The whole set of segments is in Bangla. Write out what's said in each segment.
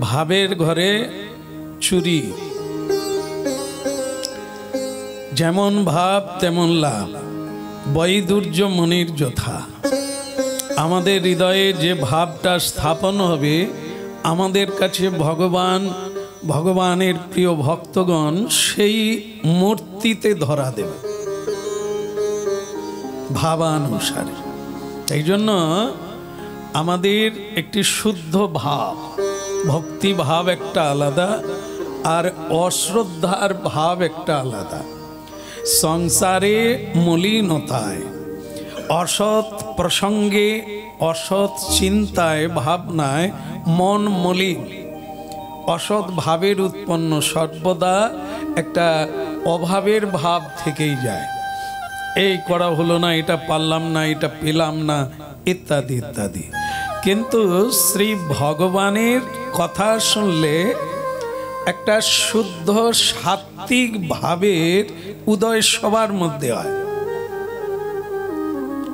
ভাবের ঘরে চুরি, যেমন ভাব তেমন লাভ, বৈদুর্য মনির যথা। আমাদের হৃদয়ে যে ভাবটা স্থাপন হবে, আমাদের কাছে ভগবানের প্রিয় ভক্তগণ সেই মূর্তিতে ধরা দেবে ভাবানুসারে। এই জন্য আমাদের একটি শুদ্ধ ভাব, ভক্তি ভাব একটা আলাদা, আর অশ্রদ্ধার ভাব একটা আলাদা। সংসারে মলিনতায়, অসৎ প্রসঙ্গে, অসৎ চিন্তায়, ভাবনায় মন মলিন। অসৎ ভাবের উৎপন্ন সর্বদা একটা অভাবের ভাব থেকেই যায়। এই করা হলো না, এটা পারলাম না, এটা পেলাম না, ইত্যাদি ইত্যাদি। কিন্তু শ্রী ভগবানের কথা শুনলে একটা শুদ্ধ সাত্ত্বিক ভাবের উদয় সবার মধ্যে হয়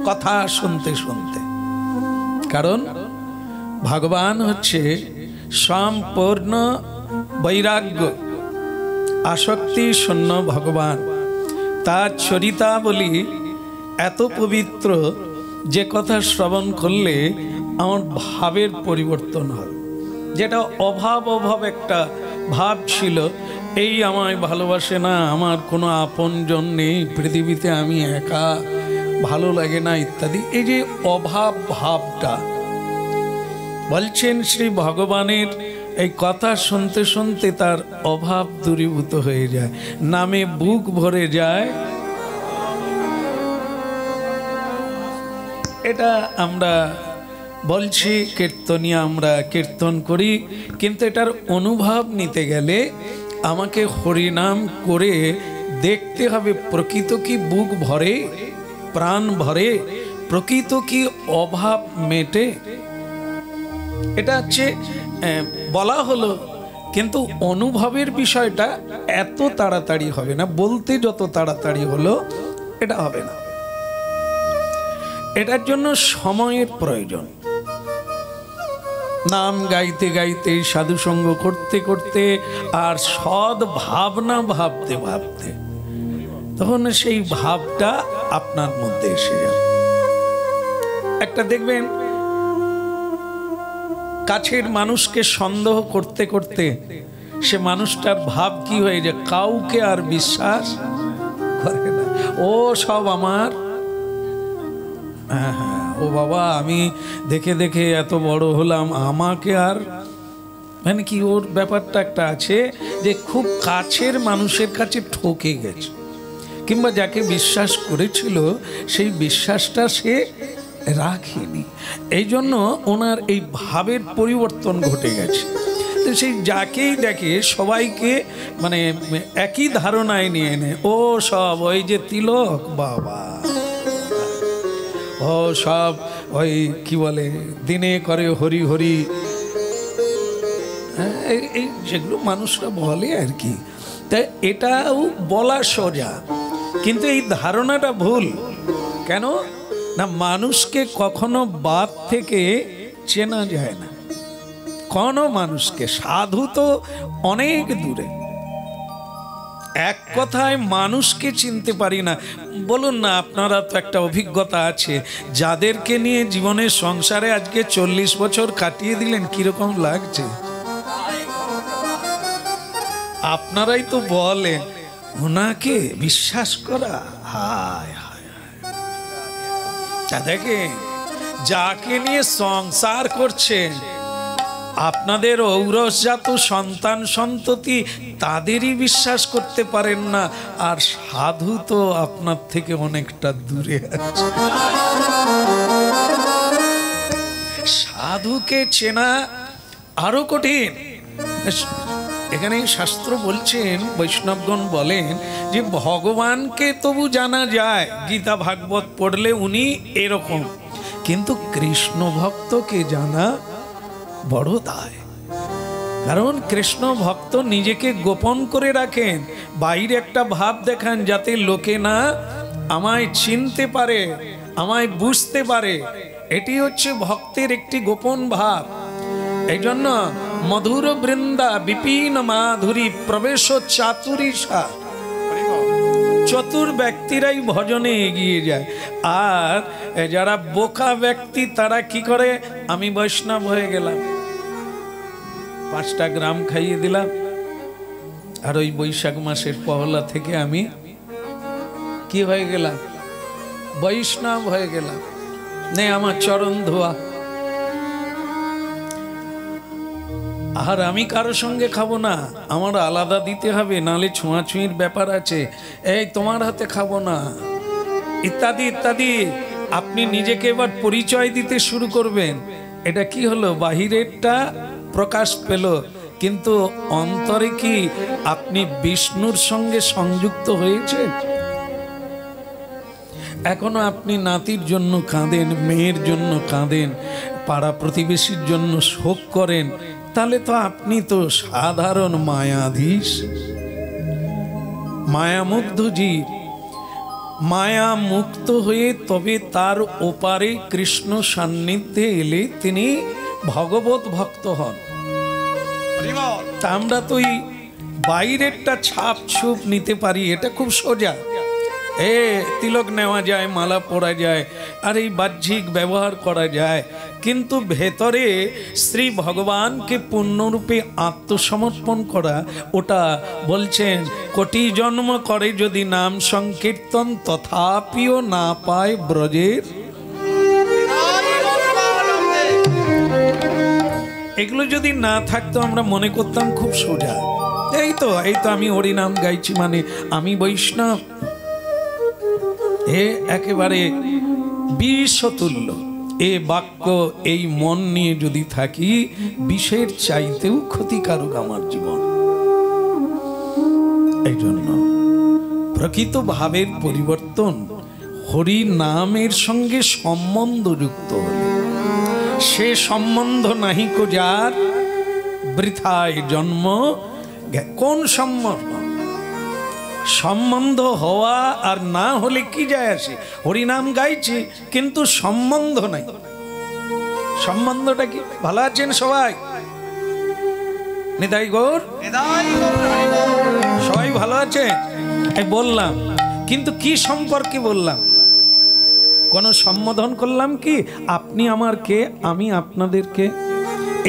কথা শুনতে শুনতে। কারণ ভগবান হচ্ছে সম্পূর্ণ বৈরাগ্য, আসক্তি শূন্য ভগবান। তার চরিতাবলী এত পবিত্র যে কথা শ্রবণ করলে আমার ভাবের পরিবর্তন হয়। যেটা অভাব একটা ভাব ছিল, এই আমায় ভালোবাসে না, আমার কোনো আপনজন নেই পৃথিবীতে, আমি একা, ভালো লাগে না ইত্যাদি, এই যে অভাব ভাবটা, বলছেন শ্রী ভগবানের এই কথা শুনতে শুনতে তার অভাব দূরীভূত হয়ে যায়, নামে বুক ভরে যায়। এটা আমরা বলছি কীর্তনীয়, আমরা কীর্তন করি, কিন্তু এটার অনুভব নিতে গেলে আমাকে হরিনাম করে দেখতে হবে প্রকৃত কি বুক ভরে, প্রাণ ভরে, প্রকৃত কি অভাব মেটে। এটা হচ্ছে বলা হলো, কিন্তু অনুভবের বিষয়টা এত তাড়াতাড়ি হবে না, বলতে যত তাড়াতাড়ি হলো এটা হবে না। এটার জন্য সময়ের প্রয়োজন। নাম গাইতে গাইতে, সাধুসঙ্গ করতে করতে, আর সৎ ভাবনা ভাবতে ভাবতে, তখন সেই ভাবটা আপনার মধ্যে এসে যাবে। একটা দেখবেন কাছের মানুষকে সন্দেহ করতে করতে সে মানুষটার ভাব কি হয়ে যায়, কাউকে আর বিশ্বাস করে না। ও সব আমার, হ্যাঁ হ্যাঁ, ও বাবা আমি দেখে দেখে এত বড় হলাম, আমাকে আর, মানে কি ওর ব্যাপারটা একটা আছে যে খুব কাছের মানুষের কাছে ঠকে গেছে, কিংবা যাকে বিশ্বাস করেছিল সেই বিশ্বাসটা সে রাখেনি। এই জন্য ওনার এই ভাবের পরিবর্তন ঘটে গেছে। তো সেই যাকেই দেখে সবাইকে মানে একই ধারণায় নিয়ে নেয়, ও সব ওই যে তিলক বাবা, ও সব ওই কি বলে দিনে করে হরি হরি, এই যেগুলো মানুষরা বলে আর কি। তাই এটাও বলা সোজা, কিন্তু এই ধারণাটা ভুল। কেন না, মানুষকে কখনো বাদ থেকে চেনা যায় না, কোনো মানুষকে। সাধু তো অনেক দূরে, এক কথায় মানুষকে চিনতে পারি না। বলুন না, আপনারা তো একটা অভিজ্ঞতা আছে, যাদেরকে নিয়ে জীবনের সংসারে আজকে 40 বছর কাটিয়ে দিলেন, কিরকম লাগছে? আপনারাই তো বলেন ওনাকে বিশ্বাস করা, হায় হায়। দেখে যাকে নিয়ে সংসার করছেন, আপনাদের ঔরসজাত সন্তান সন্ততি, তাদেরই বিশ্বাস করতে পারেন না, আর সাধু তো আপনার থেকে অনেকটা দূরে আছে। সাধুকে চেনা আরো কঠিন। এখানে শাস্ত্র বলছেন, বৈষ্ণবগণ বলেন যে ভগবানকে তবু জানা যায়, গীতা ভাগবত পড়লে উনি এরকম, কিন্তু কৃষ্ণ ভক্তকে জানা বড় দায়। কারণ কৃষ্ণ ভক্ত নিজেকে গোপন করে রাখেন, বাইরে একটা ভাব দেখান যাতে লোকে না আমায় চিনতে পারে, আমায় বুঝতে পারে। এটি হচ্ছে ভক্তের একটি গোপন ভাব। এই জন্য মধুর বৃন্দা বিপিন মাধুরী প্রবেশ চাতুরীষা। চতুর ব্যক্তিরাই ভজনে এগিয়ে যায়, আর যারা বোকা ব্যক্তি তারা কি করে, আমি বৈষ্ণব হয়ে গেলাম, 5টা গ্রাম খাইয়ে দিলাম, আর ওই বৈশাখ মাসের পহলা থেকে আমি কি হয়ে গেলাম, বৈষ্ণব হয়ে গেলাম, নে আমার চরণ ধোয়া। আর আমি কারো সঙ্গে খাবো না, আমার আলাদা দিতে হবে, নালে ছোঁয়াছুঁয়ির ব্যাপার আছে, এই তোমার হাতে খাবো না, ইত্যাদি ইত্যাদি। আপনি নিজেকে এবার পরিচয় দিতে শুরু করবেন। এটা কি হলো, বাহিরেরটা প্রকাশ পেল, কিন্তু অন্তরে কি আপনি বিষ্ণুর সঙ্গে সংযুক্ত হয়েছে? এখনো আপনি নাতির জন্য কাঁদেন, মেয়ের জন্য কাঁদেন, পাড়া প্রতিবেশীর জন্য শোক করেন, তাহলে তো আপনি তো সাধারণ মায়াধীশ, মায়ামুগ্ধ জীব। মায়া মুক্ত হয়ে তবে তার ওপারে কৃষ্ণ সান্নিধ্যে এলে তিনি ভগবত ভক্ত হন। তা আমরা তো এই বাইরেরটা ছাপ ছুপ নিতে পারি, এটা খুব সোজা, তিলক নেওয়া যায়, মালা পরা যায়, আর এই বাহ্যিক ব্যবহার করা যায়, কিন্তু ভেতরে শ্রী ভগবানকে পূর্ণরূপে আত্মসমর্পণ করা, ওটা বলছেন কোটি জন্ম করে যদি নাম সংকীর্তন তথাপিও না পায় ব্রজের। এগুলো যদি না থাকতো আমরা মনে করতাম খুব সোজা, এই তো আমি হরিনাম গাইছি মানে আমি বৈষ্ণব। একেবারে বিষতুল্য এ বাক্য, এই মন নিয়ে যদি থাকি, বিষের চাইতেও ক্ষতিকারক আমার জীবন। এই জন্য প্রকৃত ভাবের পরিবর্তন হরি নামের সঙ্গে সম্বন্ধ যুক্ত হলে, সে সম্বন্ধ নাহিক যার বৃথায় জন্ম। কোন সম্বন্ধ? সম্বন্ধ হওয়া আর না হলে কি যায় আসে? হরিনাম গাইছি কিন্তু সম্বন্ধ নাই। সম্বন্ধটা কি? ভালো আছেন সবাই? নিতাই গৌর, সবাই ভালো আছে বললাম, কিন্তু কি সম্পর্কে বললাম? কোন সম্বোধন করলাম কি? আপনি আমার কে, আমি আপনাদেরকে,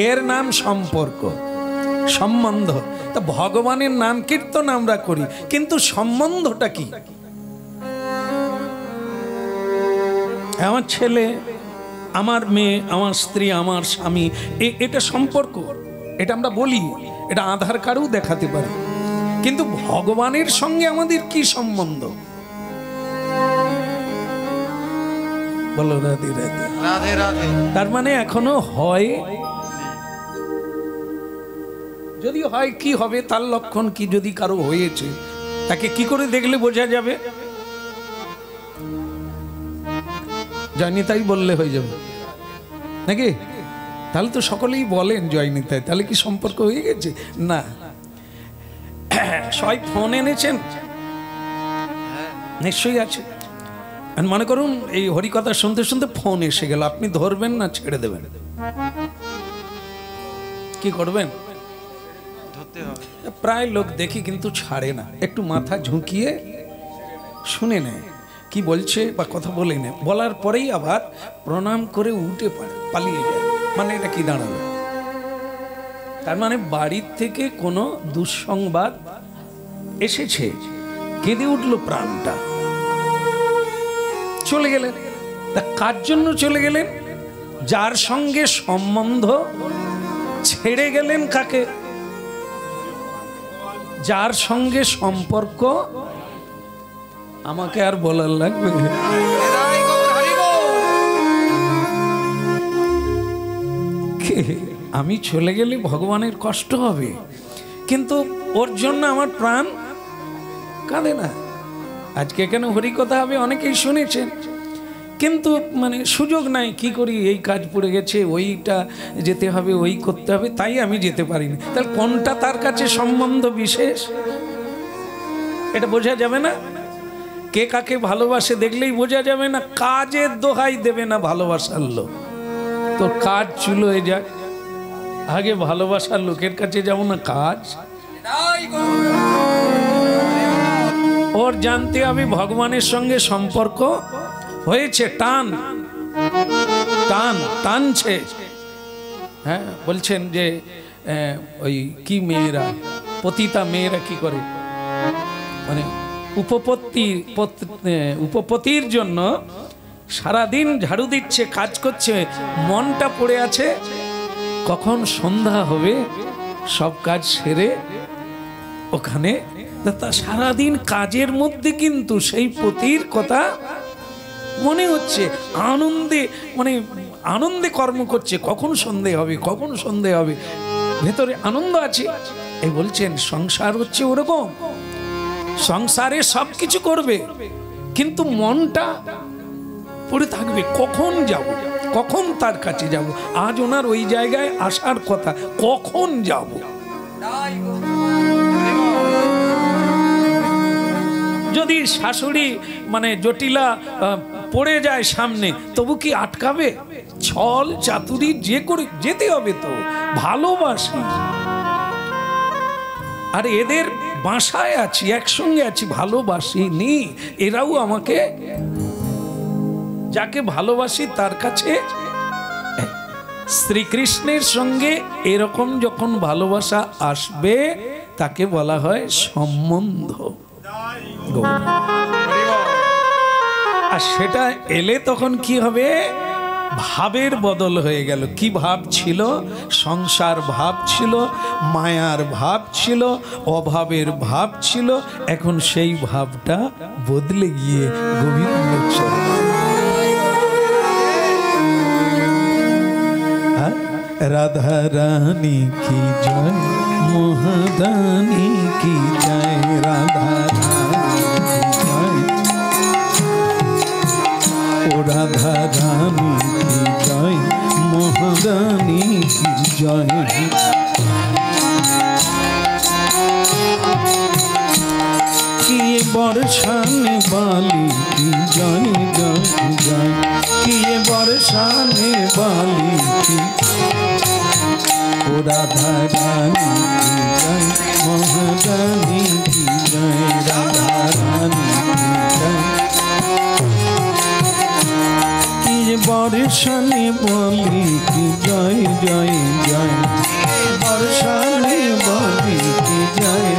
এর নাম সম্পর্ক, সম্বন্ধ। তা ভগবানের নাম কীর্তন আমরা করি, কিন্তু সম্বন্ধটা কি? আমার ছেলে, আমার মেয়ে, আমার স্ত্রী, আমার স্বামী, এটা সম্পর্ক, এটা আমরা বলি, এটা আধার কার্ডও দেখাতে পারি, কিন্তু ভগবানের সঙ্গে আমাদের কি সম্বন্ধ? বলো রাধে রাধে, রাধে রাধে। তার মানে এখনো হয়, যদি হয় কি হবে, তার লক্ষণ কি? যদি কারো হয়েছে তাকে কি করে দেখলে বোঝা যাবে? জয়নিতাই বললে হয়ে যাবে নাকি? তাহলে তো সকলেই বলেন জয়নিতাই, তাহলে কি সম্পর্ক হয়ে গেছে? না। সবাই ফোন এনেছেন? নিশ্চয়ই আছে। মনে করুন এই হরিকথা শুনতে শুনতে ফোন এসে গেল, আপনি ধরবেন না ছেড়ে দেবেন? কি করবেন? প্রায় লোক দেখি কিন্তু ছাড়ে না, একটু মাথা ঝুঁকিয়ে শুনে নেয় কি বলছে বা কথা বলে নেয়, বলার পরেই আবার প্রণাম করে উঠে পালিয়ে যায়। মানে এটা কি দাঁড়ালো? তার মানে বাড়ির থেকে কোনো দুঃসংবাদ এসেছে, কেঁদে উঠল প্রাণটা, চলে গেলেন। তা কার জন্য চলে গেলেন? যার সঙ্গে সম্বন্ধ ছেড়ে গেলেন। কাকে? যার সঙ্গে সম্পর্ক, আমাকে আর বলার লাগবে? আমি চলে গেলে ভগবানের কষ্ট হবে, কিন্তু ওর জন্য আমার প্রাণ কাঁদে না। আজকে কেন হরিকথা হবে অনেকেই শুনেছেন, কিন্তু মানে সুযোগ নাই, কি করি, এই কাজ পড়ে গেছে, ওইটা যেতে হবে, ওই করতে হবে, তাই আমি যেতে পারিনি। তাহলে কোনটা তার কাছে সম্বন্ধ বিশেষ? এটা বোঝা যাবে না। কে কাকে ভালোবাসে দেখলেই বোঝা যাবে না। কাজের দোহাই দেবে না ভালোবাসার লোক, তোর কাজ চুলো হয়ে যাক, আগে ভালোবাসার লোকের কাছে যাব না কাজ। ওর জানতে হবে ভগবানের সঙ্গে সম্পর্ক হয়েছে, টানছে। হ্যাঁ, বলছেন যে ওই কি মেয়েরা, পতিতা মেয়েরা কি করে, মানে উপপতির জন্য সারাদিন ঝাড়ু দিচ্ছে, কাজ করছে, মনটা পড়ে আছে কখন সন্ধ্যা হবে সব কাজ সেরে ওখানে। তা সারাদিন কাজের মধ্যে কিন্তু সেই পতির কথা মনে হচ্ছে, আনন্দে মানে আনন্দে কর্ম করছে, কখন সন্ধে হবে, কখন সন্ধে হবে, ভেতরে আনন্দ আছে। এই বলছেন সংসার হচ্ছে ওরকম, সংসারে সব কিছু করবে কিন্তু মনটা পড়ে থাকবে কখন যাব, কখন তার কাছে যাব। আজ ওনার ওই জায়গায় আসার কথা, কখন যাব। যদি শাশুড়ি মানে জটিলা পড়ে যায় সামনে, তবু কি আটকাবে? ছল চাতুরি যে করে যেতে হবে, তো ভালোবাসি। আর এদের বাসায় আছি, একসঙ্গে আছি, ভালোবাসি নি, এরাও আমাকে, যাকে ভালোবাসি তার কাছে। শ্রীকৃষ্ণের সঙ্গে এরকম যখন ভালোবাসা আসবে তাকে বলা হয় সম্বন্ধ। আর সেটা এলে তখন কি হবে? ভাবের বদল হয়ে গেল। কি ভাব ছিল? সংসার ভাব ছিল, মায়ার ভাব ছিল, অভাবের ভাব ছিল। এখন সেই ভাবটা বদলে গিয়ে গোবিন্দ চরণ। রাধা রানী কি জয়, মহারানী কি জয়, রাধা রানী কি জয়, ও রাধা রানী কি জয়, মহারানী কি জয়। কি বর্ষানে বালি কি জয় জয় জয়, কি বর্ষানে বালি কি, ও রাধা রানী কি জয়, মহারানী কি জয়, রাধা রানী কি জয়। কি বর্ষানে বলি কি জয় জয় জয়, বর্ষানে বলি কি জয়,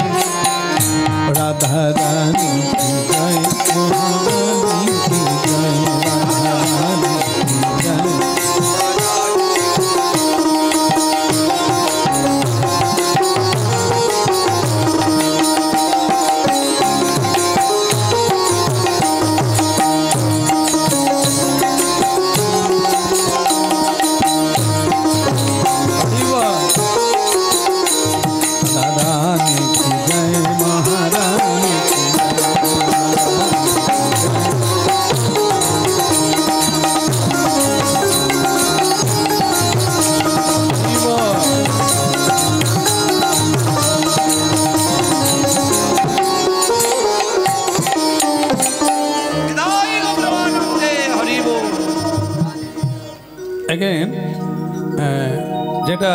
রাধা রানী কি জয়, মহারানী কি জয়, রাধা রানী কি জয়। যেটা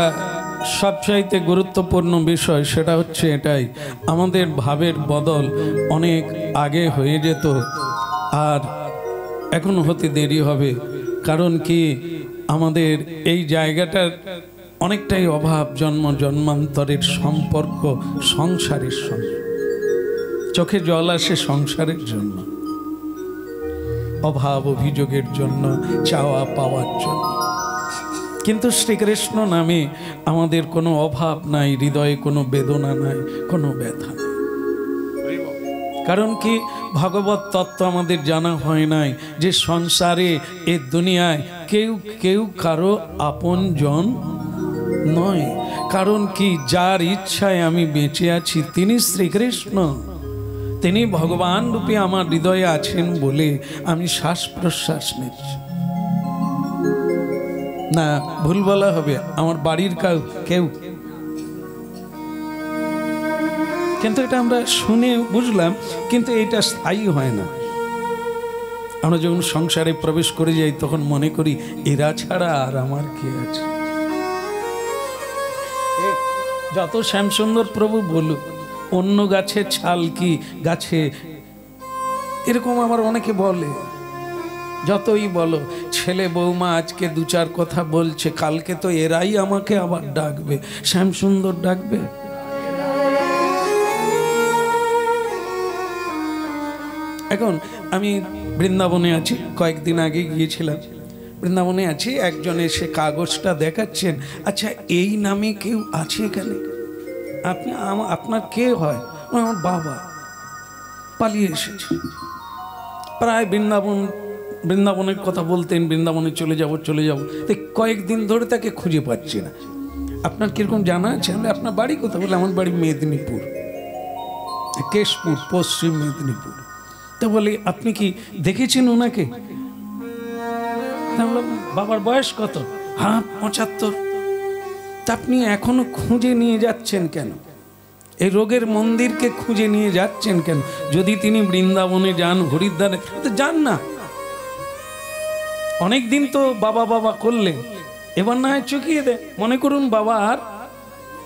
সবচাইতে গুরুত্বপূর্ণ বিষয় সেটা হচ্ছে এটাই, আমাদের ভাবের বদল অনেক আগে হয়ে যেত, আর এখন হতে দেরি হবে। কারণ কি, আমাদের এই জায়গাটার অনেকটাই অভাব, জন্মান্তরের সম্পর্ক সংসারের সঙ্গে। চোখে জল আসে সংসারের জন্য, অভাব অভিযোগের জন্য, চাওয়া পাওয়ার জন্য। কিন্তু শ্রীকৃষ্ণ নামে আমাদের কোনো অভাব নাই, হৃদয়ে কোনো বেদনা নাই, কোনো ব্যথা নাই। কারণ কি, ভগবত তত্ত্ব আমাদের জানা হয় নাই যে সংসারে, এ দুনিয়ায় কেউ কারো আপন জন নয়। কারণ কি, যার ইচ্ছায় আমি বেঁচে আছি তিনি শ্রীকৃষ্ণ, তিনি ভগবান রূপে আমার হৃদয়ে আছেন বলে আমি শ্বাস প্রশ্বাস নিচ্ছি। না, ভুল বলা হবে, আমার বাড়ির কেউ। কিন্তু এটা আমরা শুনে বুঝলাম, কিন্তু এটা স্থায়ী হয় না। আমরা যখন সংসারে প্রবেশ করে যাই তখন মনে করি এরা ছাড়া আর আমার কে আছে। যত শ্যামসুন্দর প্রভু বলুক, অন্য গাছের ছাল কি গাছে, এরকম আমার অনেকে বলে। যতই বলো, ছেলে বৌমা আজকে দু চার কথা বলছে, কালকে তো এরাই আমাকে আবার ডাকবে, শ্যামসুন্দর ডাকবে। এখন আমি বৃন্দাবনে আছি, কয়েকদিন আগে গিয়েছিলাম, বৃন্দাবনে আছি, একজন এসে কাগজটা দেখাচ্ছেন, আচ্ছা এই নামে কেউ আছে এখানে? আপনি আপনার কে হয়? আমার বাবা পালিয়ে এসেছে, প্রায় বৃন্দাবনের কথা বলতেন, বৃন্দাবনে চলে যাব তো কয়েকদিন ধরে তাকে খুঁজে পাচ্ছি না। আপনার কিরকম জানা আছে? আপনার বাড়ি কোথায়? বলে আমার বাড়ি মেদিনীপুর, কেশপুর, পশ্চিম মেদিনীপুর। তো বলি আপনি কি দেখেছেন ওনাকে? বাবার বয়স কত? হ্যাঁ 75। তা আপনি এখনো খুঁজে নিয়ে যাচ্ছেন কেন? এই রোগের মন্দিরকে খুঁজে নিয়ে যাচ্ছেন কেন? যদি তিনি বৃন্দাবনে যান, হরিদ্বারে, তো যান না। অনেক দিন তো বাবা বাবা করলেন, এবার না হয় চুকিয়ে দেন। মনে করুন বাবা আর,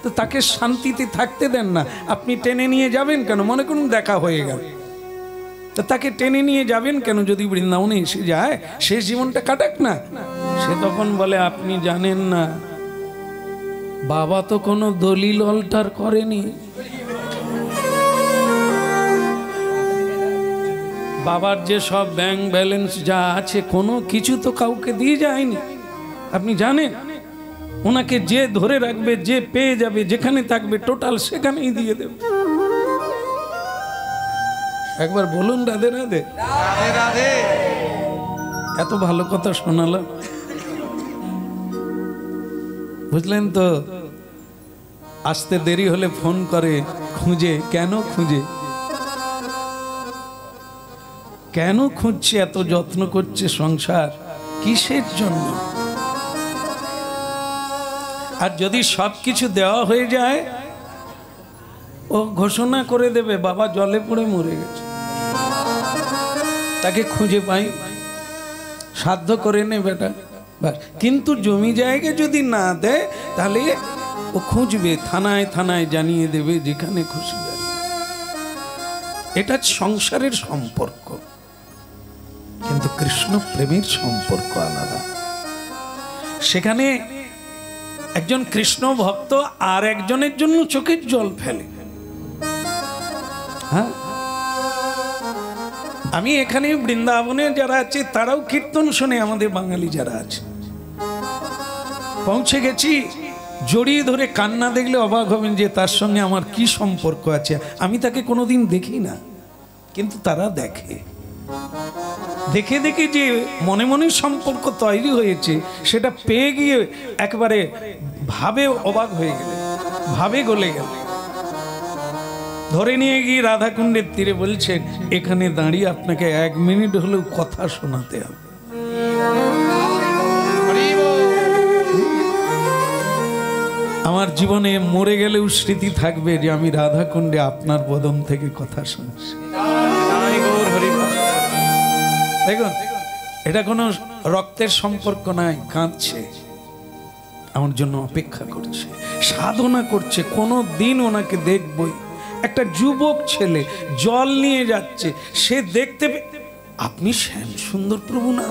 তো তাকে শান্তিতে থাকতে দেন না, আপনি টেনে নিয়ে যাবেন কেন? মনে করুন দেখা হয়ে গেল, তো তাকে টেনে নিয়ে যাবেন কেন? যদি বৃন্দাবনে এসে যায়, শেষ জীবনটা কাটাক না। সে তখন বলে আপনি জানেন না, বাবা তো কোনো দলিল অল্টার করেনি, বাবার যে সব ব্যাংক ব্যালেন্স যা আছে কোনো কিছু তো কাউকে দিয়ে যায়নি। আপনি জানেন, ওনাকে যে ধরে রাখবে, যে পেয়ে যাবে, যেখানে থাকবে টোটাল সেখানেই দিয়ে দেবে। একবার বলুন রাধে রাধে। রাধে রাধে। এত ভালো কথা শোনালাম, বুঝলেন তো? আসতে দেরি হলে ফোন করে, খুঁজে। কেন খুঁজে? কেন খুঁজছে? এত যত্ন করছে সংসার, কিসের জন্য? আর যদি সবকিছু দেওয়া হয়ে যায়, ও ঘোষণা করে দেবে বাবা জলে পড়ে মরে গেছে, তাকে খুঁজে পাই, সাধ্য করে নে বেটা। কিন্তু জমি জায়গা যদি না দেয়, তাহলে ও খুঁজবে, থানায় থানায় জানিয়ে দেবে, যেখানে খুশি যাবে। এটা সংসারের সম্পর্ক, কিন্তু কৃষ্ণ প্রেমের সম্পর্ক আলাদা। সেখানে একজন কৃষ্ণ ভক্ত আর একজনের জন্য চোখের জল ফেলে। হ্যাঁ, আমি এখানে বৃন্দাবনে যারা আছে তারাও কীর্তন শুনে, আমাদের বাঙালি যারা আছে, পৌঁছে গেছি, জড়িয়ে ধরে কান্না দেখলে অবাক হবেন যে তার সঙ্গে আমার কি সম্পর্ক আছে। আমি তাকে কোনোদিন দেখি না, কিন্তু তারা দেখে। দেখে দেখে যে মনে মনে সম্পর্ক তৈরি হয়েছে, সেটা পেয়ে গিয়ে একবারে ভাবে অবাক হয়ে গেলে, ভাবে গলে গেল। ধরে নিয়ে গিয়ে রাধাকুণ্ডের তীরে বলছেন, এখানে দাঁড়িয়ে আপনাকে 1 মিনিট হলেও কথা শোনাতে হবে। আমার জীবনে মরে গেলেও স্মৃতি থাকবে যে আমি রাধাকুণ্ডে আপনার বদন থেকে কথা শুনছি। দেখুন, এটা কোনো রক্তের সম্পর্ক নাই, কাঁদছে, আমার জন্য অপেক্ষা করছে, সাধনা করছে, কোনো দিন ওনাকে দেখবই। একটা যুবক ছেলে জল নিয়ে যাচ্ছে, সে দেখতে, আপনি শ্যামসুন্দর প্রভু না?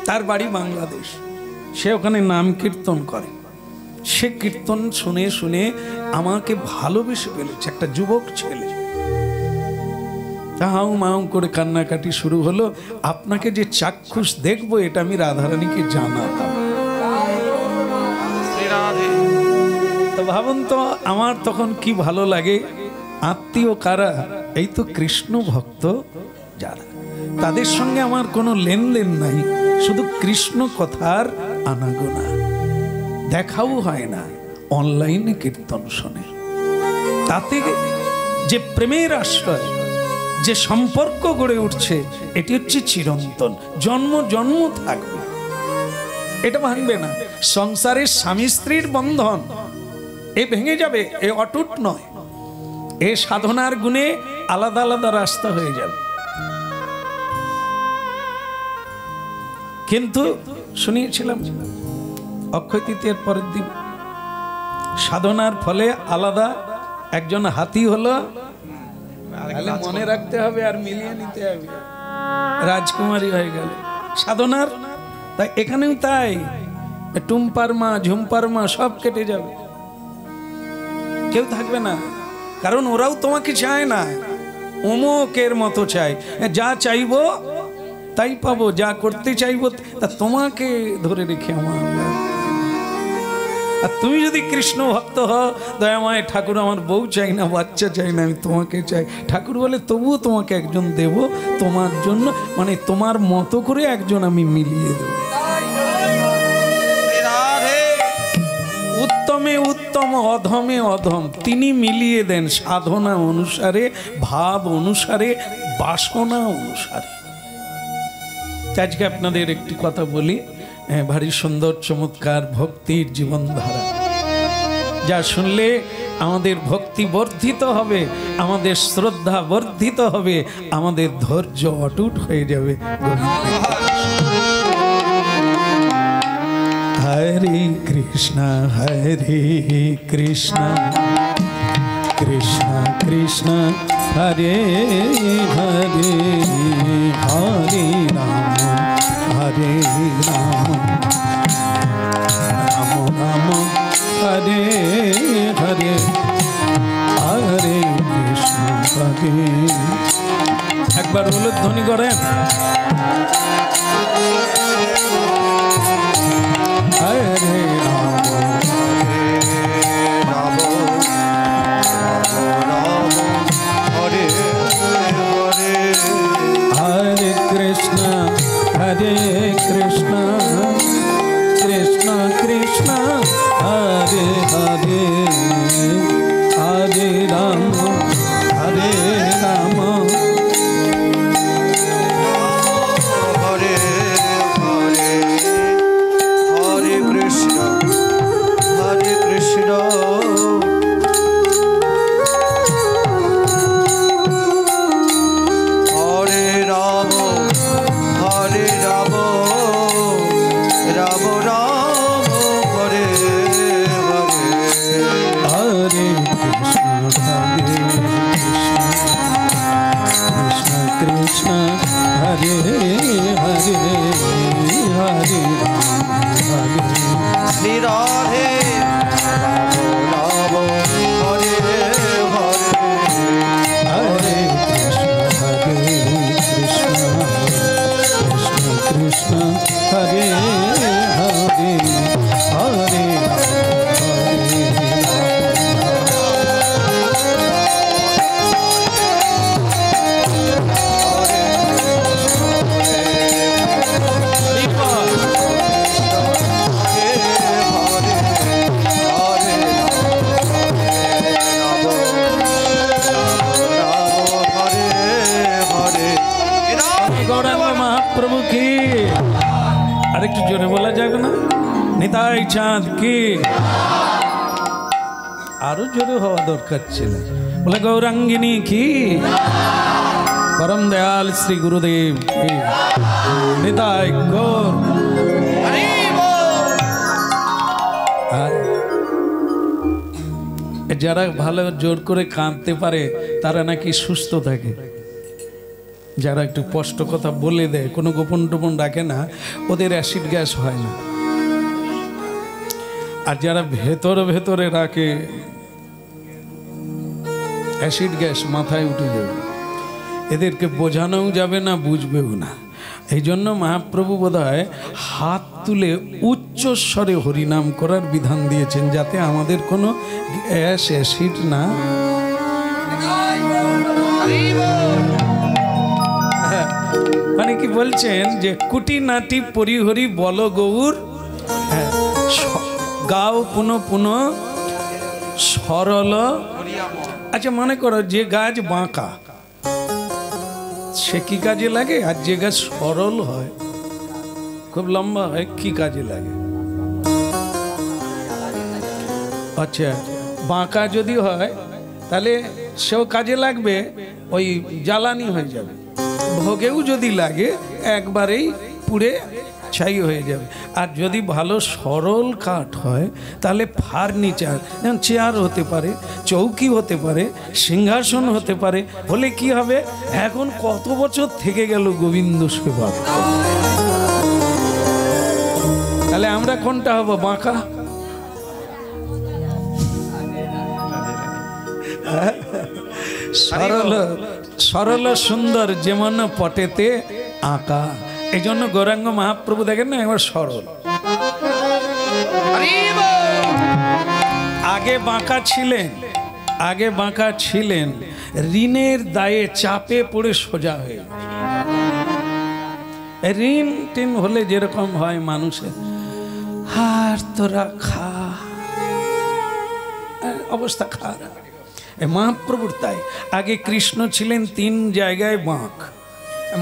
তার বাড়ি বাংলাদেশ, সে ওখানে নাম কীর্তন করে। সে কীর্তন শুনে শুনে আমাকে ভালোবেসে ফেলেছে, একটা যুবক ছেলে। হাউ মাউ করে কান্নাকাটি শুরু হলো। আপনাকে যে চাক্ষুষ দেখবো, এটা আমি রাধারানীকে জানাতাম। তো ভাবুন তো আমার তখন কি ভালো লাগে। আত্মীয় কারা? এই তো কৃষ্ণ ভক্ত যারা, তাদের সঙ্গে আমার কোনো লেনদেন নাই, শুধু কৃষ্ণ কথার আনাগোনা, দেখাও হয় না, অনলাইনে কীর্তন শোনে। তাতে যে প্রেমের আশ্রয়, যে সম্পর্ক গড়ে উঠছে, এটি হচ্ছে চিরন্তন, জন্ম জন্ম থাকবে, এটা ভাঙবে না। সংসারের স্বামী স্ত্রীর বন্ধন এ ভেঙে যাবে, এ অটুট নয়। এ সাধনার গুণে আলাদা আলাদা রাস্তা হয়ে যাবে। কিন্তু শুনিয়েছিলাম অক্ষয় তৃতীয়ার পরের দিন সাধনার ফলে আলাদা একজন হাতি হলো, মনে রাখতে হবে আর মিলিয়ে নিতে হবে, রাজকুমারী হয়ে গেল সাধনার। তাই এখানেও তাই, টুম্পার মা ঝুম্পার মা সব কেটে যাবে, কেউ থাকবে না। কারণ ওরাও তোমাকে চায় না, অমুকের মতো চায়, যা চাইবো তাই পাবো, যা করতে চাইবো তা তোমাকে ধরে রেখে আমার। আর তুমি যদি কৃষ্ণ ভক্ত হও, দয়াময় ঠাকুর আমার বউ চাই না, বাচ্চা চাই না, আমি তোমাকে চাই। ঠাকুর বলে তবুও তোমাকে একজন দেব তোমার জন্য, মানে তোমার মতো করে একজন আমি মিলিয়ে দেব। উত্তমে উত্তম অধমে অধম তিনি মিলিয়ে দেন, সাধনা অনুসারে, ভাব অনুসারে, বাসনা অনুসারে। আজকে আপনাদের একটি কথা বলি, ভারী সুন্দর চমৎকার ভক্তির জীবনধারা, যা শুনলে আমাদের ভক্তি বর্ধিত হবে, আমাদের শ্রদ্ধা বর্ধিত হবে, আমাদের ধৈর্য অটুট হয়ে যাবে। হরে কৃষ্ণ কৃষ্ণ কৃষ্ণ হরে হরে, হরে রাম হরে রাম, রাম রাম হরে হরে, হরে কৃষ্ণ হরে। একবার উলুধ্বনি করেন, হরে রাম হরে কৃষ্ণ হরে কৃষ্ণ কৃষ্ণ কৃষ্ণ হরে হরে, হরে রাম হরে রাম, হরে হরে, হরে কৃষ্ণ হরে কৃষ্ণ, হরে রাম হরে রাম, রাম রাম হরে হরে, হরে কৃষ্ণ হরে কৃষ্ণ কৃষ্ণ হরে হরে, হরে রাম হরে শ্রী রাধে রাম রাম হরে হরে, হরে কৃষ্ণ কৃষ্ণ কৃষ্ণ হরে হরে, হরে গৌরাঙ্গ মহাপ্রভু কি, আরেকটু জোরে বলা যাবে না? নিতাই চাঁদ কি, আরো জোরে হওয়া দরকার ছিল, বলে গৌরাঙ্গিনী কি, পরম দয়াল শ্রী গুরুদেব কি, নিতাই গৌর। যারা ভালো জোর করে কাঁদতে পারে তারা নাকি সুস্থ থাকে, যারা একটু স্পষ্ট কথা বলে দেয়, কোনো গোপন টোপন রাখে না, ওদের অ্যাসিড গ্যাস হয় না। আর যারা ভেতরে ভেতরে রাখে, অ্যাসিড গ্যাস মাথায় উঠে যাবে, এদেরকে বোঝানোও যাবে না, বুঝবেও না। এই জন্য মহাপ্রভু বোধহয় হাত তুলে উচ্চস্বরে হরিনাম করার বিধান দিয়েছেন, যাতে আমাদের কোনো গ্যাস অ্যাসিড না। মানে কি বলছেন যে কুটি নাটি পরিহরি বল গৌর, গাও পুন পুন সরল। আচ্ছা মনে করো যে গাছ বাঁকা সে কি কাজে লাগে, আর যে গাছ সরল হয় খুব লম্বা হয় কি কাজে লাগে? আচ্ছা বাঁকা যদি হয় তাহলে সেও কাজে লাগবে, ওই জ্বালানি হয়ে যাবে। ভোগেও যদি লাগে একবারেই পুড়ে ছাই হয়ে যাবে। আর যদি ভালো সরল কাঠ হয় তাহলে ফার্নিচার, যেমন চেয়ার হতে পারে, চৌকি হতে পারে, সিংহাসন হতে পারে। হলে কি হবে, এখন কত বছর থেকে গেল গোবিন্দ সেবা। তাহলে আমরা কোনটা হব, বাঁকা? সরল সরল সুন্দর যেমন পটেতে আঁকা। এই জন্য গৌরাঙ্গ মহাপ্রভু দেখেন না একবার সরল। আগে বাঁকা ছিলেন, আগে বাঁকা ছিলেন, ঋণের দায়ে চাপে পড়ে সোজা হয়ে গেছে। ঋণ টিন হলে যেরকম হয় মানুষের, আর তোরা খা, অবস্থা খারাপ। মহাপ্রভুর তাই। আগে কৃষ্ণ ছিলেন 3 জায়গায় বাঁক,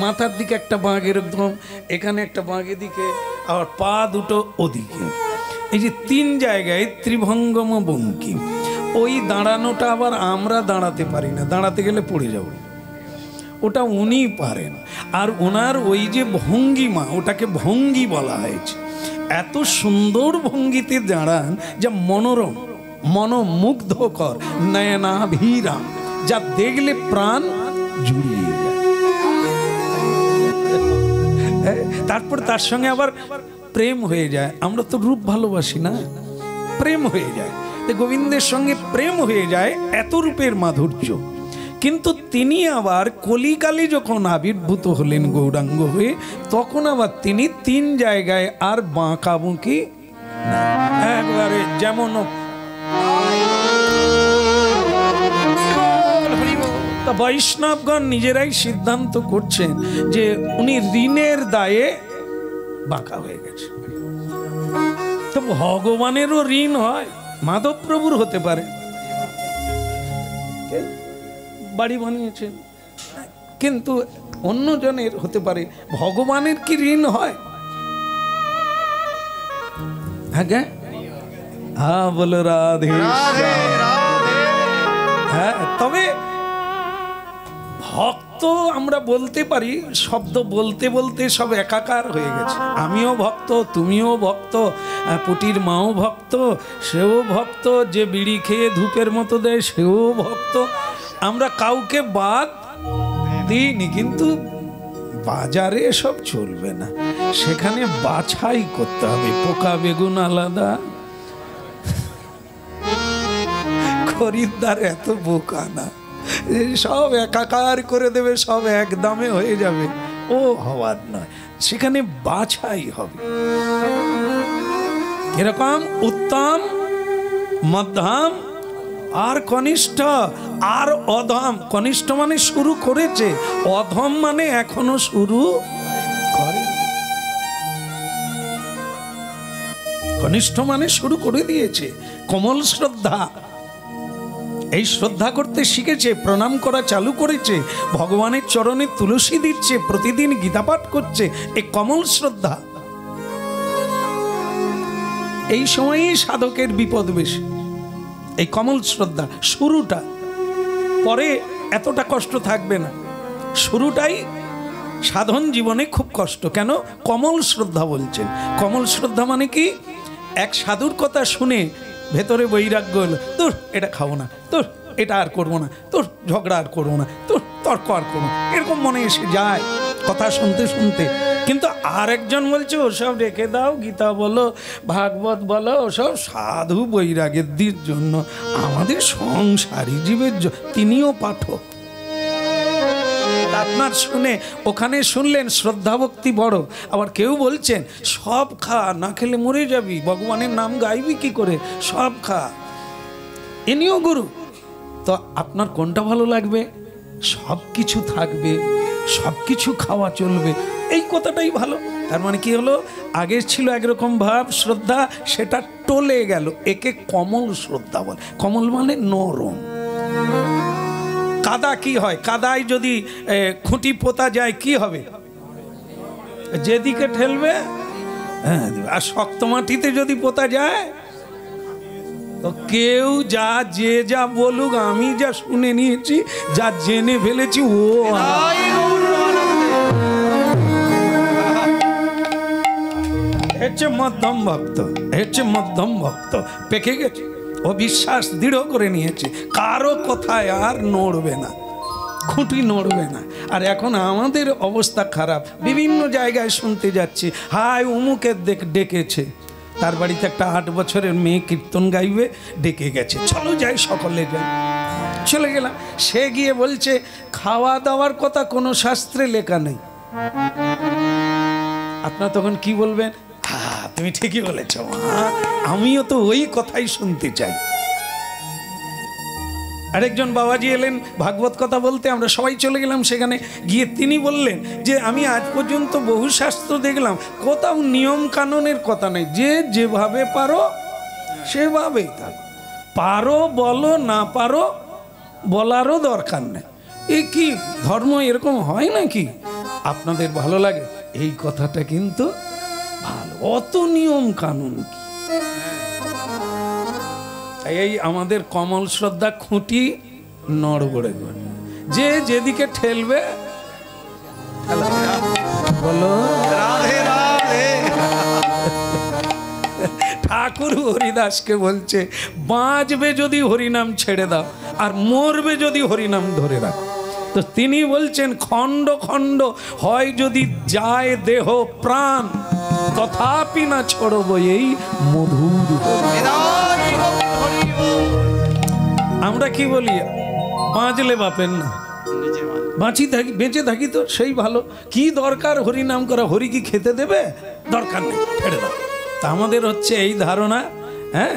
মাথার দিকে একটা বাঁক এরকম, এখানে একটা বাঁক এদিকে, আর পা দুটো ওদিকে। এই যে 3 জায়গায় ত্রিভঙ্গম বঙ্কিম। ওই দাঁড়ানোটা আবার আমরা দাঁড়াতে পারি না, দাঁড়াতে গেলে পড়ে যাব, ওটা উনি পারেন। আর ওনার ওই যে ভঙ্গিমা, ওটাকে ভঙ্গি বলা হয়েছে। এত সুন্দর ভঙ্গিতে দাঁড়ান যা মনোরম, মনোমুগ্ধকর, নয়নাভিরাম, যা দেখলে প্রাণ জুড়িয়ে যায়। তারপর তার সঙ্গে আবার প্রেম হয়ে যায়। আমরা তো রূপ ভালোবাসি না, প্রেম হয়ে যায়। গোবিন্দের সঙ্গে প্রেম হয়ে যায়, এত রূপের মাধুর্য। কিন্তু তিনি আবার কলিকালে যখন আবির্ভূত হলেন গৌরাঙ্গ হয়ে, তখন আবার তিনি 3 জায়গায় আর বাঁকাবুঁকি একবারে, যেমন বৈষ্ণবগণ নিজেরাই সিদ্ধান্ত করছেন যে উনি ঋণের দায়ে বাঁকা হয়ে গেছে। তো ভগবানেরও ঋণ হয়, মাধব প্রভুর হতে পারে, বাড়ি বানিয়েছেন, কিন্তু অন্যজনের হতে পারে। ভগবানের কি ঋণ হয়? হ্যাঁ বলো রাধে। হ্যাঁ, তবে ভক্ত আমরা বলতে পারি, শব্দ বলতে বলতে সব একাকার হয়ে গেছে। আমিও ভক্ত, তুমিও ভক্ত, পুটির মাও ভক্ত, সেও ভক্ত, যে বিড়ি খেয়ে ধূপের মতো দেয় সেও ভক্ত। আমরা কাউকে বাদ দিইনি, কিন্তু বাজারে এসব চলবে না, সেখানে বাছাই করতে হবে। পোকা বেগুন আলাদা, খরিদ্দার এত বোকা না, সব একাকার করে দেবে, সব এক দামে হয়ে যাবে, ও হওয়ার নয়। সেখানে বাছাই হবে। এরকম উত্তম, মধ্যম আর কনিষ্ঠ আর অধম। কনিষ্ঠ মানে শুরু করেছে, অধম মানে এখনো শুরু করে। কনিষ্ঠ মানে শুরু করে দিয়েছে। কোমল শ্রদ্ধা, এই শ্রদ্ধা করতে শিখেছে, প্রণাম করা চালু করেছে, ভগবানের চরণে তুলসী দিচ্ছে, প্রতিদিন গীতা পাঠ করছে, এই কমল শ্রদ্ধা। এই সময়ই সাধকের বিপদ বেশি, এই কমল শ্রদ্ধা শুরুটা। পরে এতটা কষ্ট থাকবে না, শুরুটাই সাধন জীবনে খুব কষ্ট। কেন? কমল শ্রদ্ধা বলছেন। কমল শ্রদ্ধা মানে কি? এক সাধুর কথা শুনে ভেতরে বৈরাগ্য হলো, তোর এটা খাবো না, তোর এটা আর করবো না, তোর ঝগড়া আর করবো না, তোর তর্ক আর করবো না, এরকম মনে এসে যায় কথা শুনতে শুনতে। কিন্তু আরেকজন বলছে ওসব রেখে দাও, গীতা বলো, ভাগবত বলো, ওসব সাধু বৈরাগ্যের জন্য, আমাদের সংসারী জীবের জন্য। তিনিও পাঠক। আপনার শুনে ওখানে শুনলেন শ্রদ্ধা ভক্তি বড়। আবার কেউ বলছেন সব খা, না খেলে মরে যাবি, ভগবানের নাম গাইবি কি করে, সব খা। ইনিও গুরু। তো আপনার কোনটা ভালো লাগবে? সব কিছু থাকবে, সব কিছু খাওয়া চলবে, এই কথাটাই ভালো। তার মানে কি হলো? আগে ছিল একরকম ভাব শ্রদ্ধা, সেটা টলে গেল, একে কমল শ্রদ্ধা বলে। কমল মানে নরম। কাদা কি হয়? কাদায় যদি খুঁটি পোতা যায় কি হবে? যেদিকে ঠেলবে। আর শক্ত মাটিতে যদি পোতা যায়, তো কেউ যে যা বলুক, আমি যা শুনে নিয়েছি, যা জেনে ফেলেছি, ও হচ্ছে মধ্যম ভক্ত, হচ্ছে মধ্যম ভক্ত, পেকে গেছে, ও বিশ্বাস দৃঢ় করে নিয়েছে, কারো কথায় আর নড়বে না, খুঁটি নড়বে না। আর এখন আমাদের অবস্থা খারাপ, বিভিন্ন জায়গায় শুনতে যাচ্ছি, হায় অমুকের ডেকেছে, তার বাড়িতে একটা 8 বছরের মেয়ে কীর্তন গাইবে, ডেকে গেছে, চলো যাই, সকলে যাই। চলে গেলাম, সে গিয়ে বলছে খাওয়া দাওয়ার কথা কোনো শাস্ত্রে লেখা নেই। আপনারা তখন কি বলবেন? হ্যাঁ তুমি ঠিকই বলেছ, আমিও তো ওই কথাই শুনতে চাই। আরেকজন বাবাজি এলেন ভাগবত কথা বলতে, আমরা সবাই চলে গেলাম সেখানে গিয়ে, তিনি বললেন যে আমি আজ পর্যন্ত বহু শাস্ত্র দেখলাম, কোথাও নিয়ম কানুনের কথা নেই, যে যেভাবে পারো সেভাবেই থাকো, পারো বলো, না পারো বলারও দরকার নেই। এ কি ধর্ম এরকম হয় নাকি? আপনাদের ভালো লাগে এই কথাটা কিন্তু ভালো, অত নিয়ম কানুন কি? এই আমাদের কমল শ্রদ্ধা খুঁটি নড়বড়ে করে, যে যেদিকে ঠেলবে, বলো রাধে রাধে। ঠাকুর হরিদাসকে বলছে বাঁচবে যদি হরিনাম ছেড়ে দাও, আর মরবে যদি হরিনাম ধরে রাখো। তো তিনি বলছেন খণ্ড খণ্ড হয় যদি যায় দেহ প্রাণ, তথাপি না ছড়ব এই মধুর। আমরা কি বলি? বাঁচলে বাপের না, বেঁচে থাকি তো সেই ভালো, কি দরকার হরিনাম করা, হরি কি খেতে দেবে? দরকার নেই, ছেড়ে দাও। তা আমাদের হচ্ছে এই ধারণা। হ্যাঁ,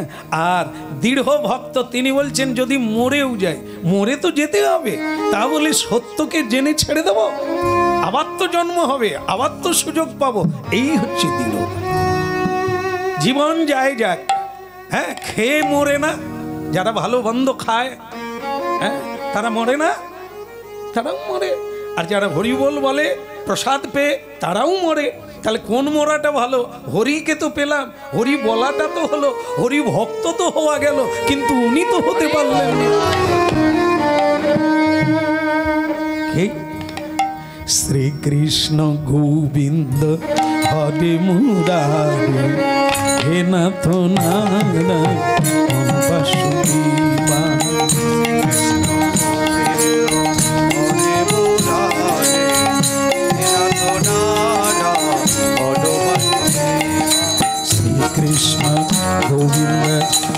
আর দৃঢ় ভক্ত তিনি বলছেন যদি মরেও যায়, মরে তো যেতে হবে, তা বলে সত্যকে জেনে ছেড়ে দেব? আবার তো জন্ম হবে, আবার তো সুযোগ পাবো, এই হচ্ছে দৃঢ়। জীবন যায় যাক, হ্যাঁ, খেয়ে মরে না, যারা ভালো মন্দ খায়, হ্যাঁ, তারা মরে না, তারাও মরে। আর যারা হরিবোল বলে প্রসাদ পেয়ে, তারাও মরে। তাহলে কোন মরাটা ভালো? হরিকে তো পেলাম, হরি বলাটা তো হলো, হরি ভক্ত তো হওয়া গেল, কিন্তু উনি তো হতে পারলেন না। শ্রীকৃষ্ণ গোবিন্দ হরে মুরারি, হে নাথ নারায়ণ বাসুদেবা। কৃষ্ণ গোবিন্দ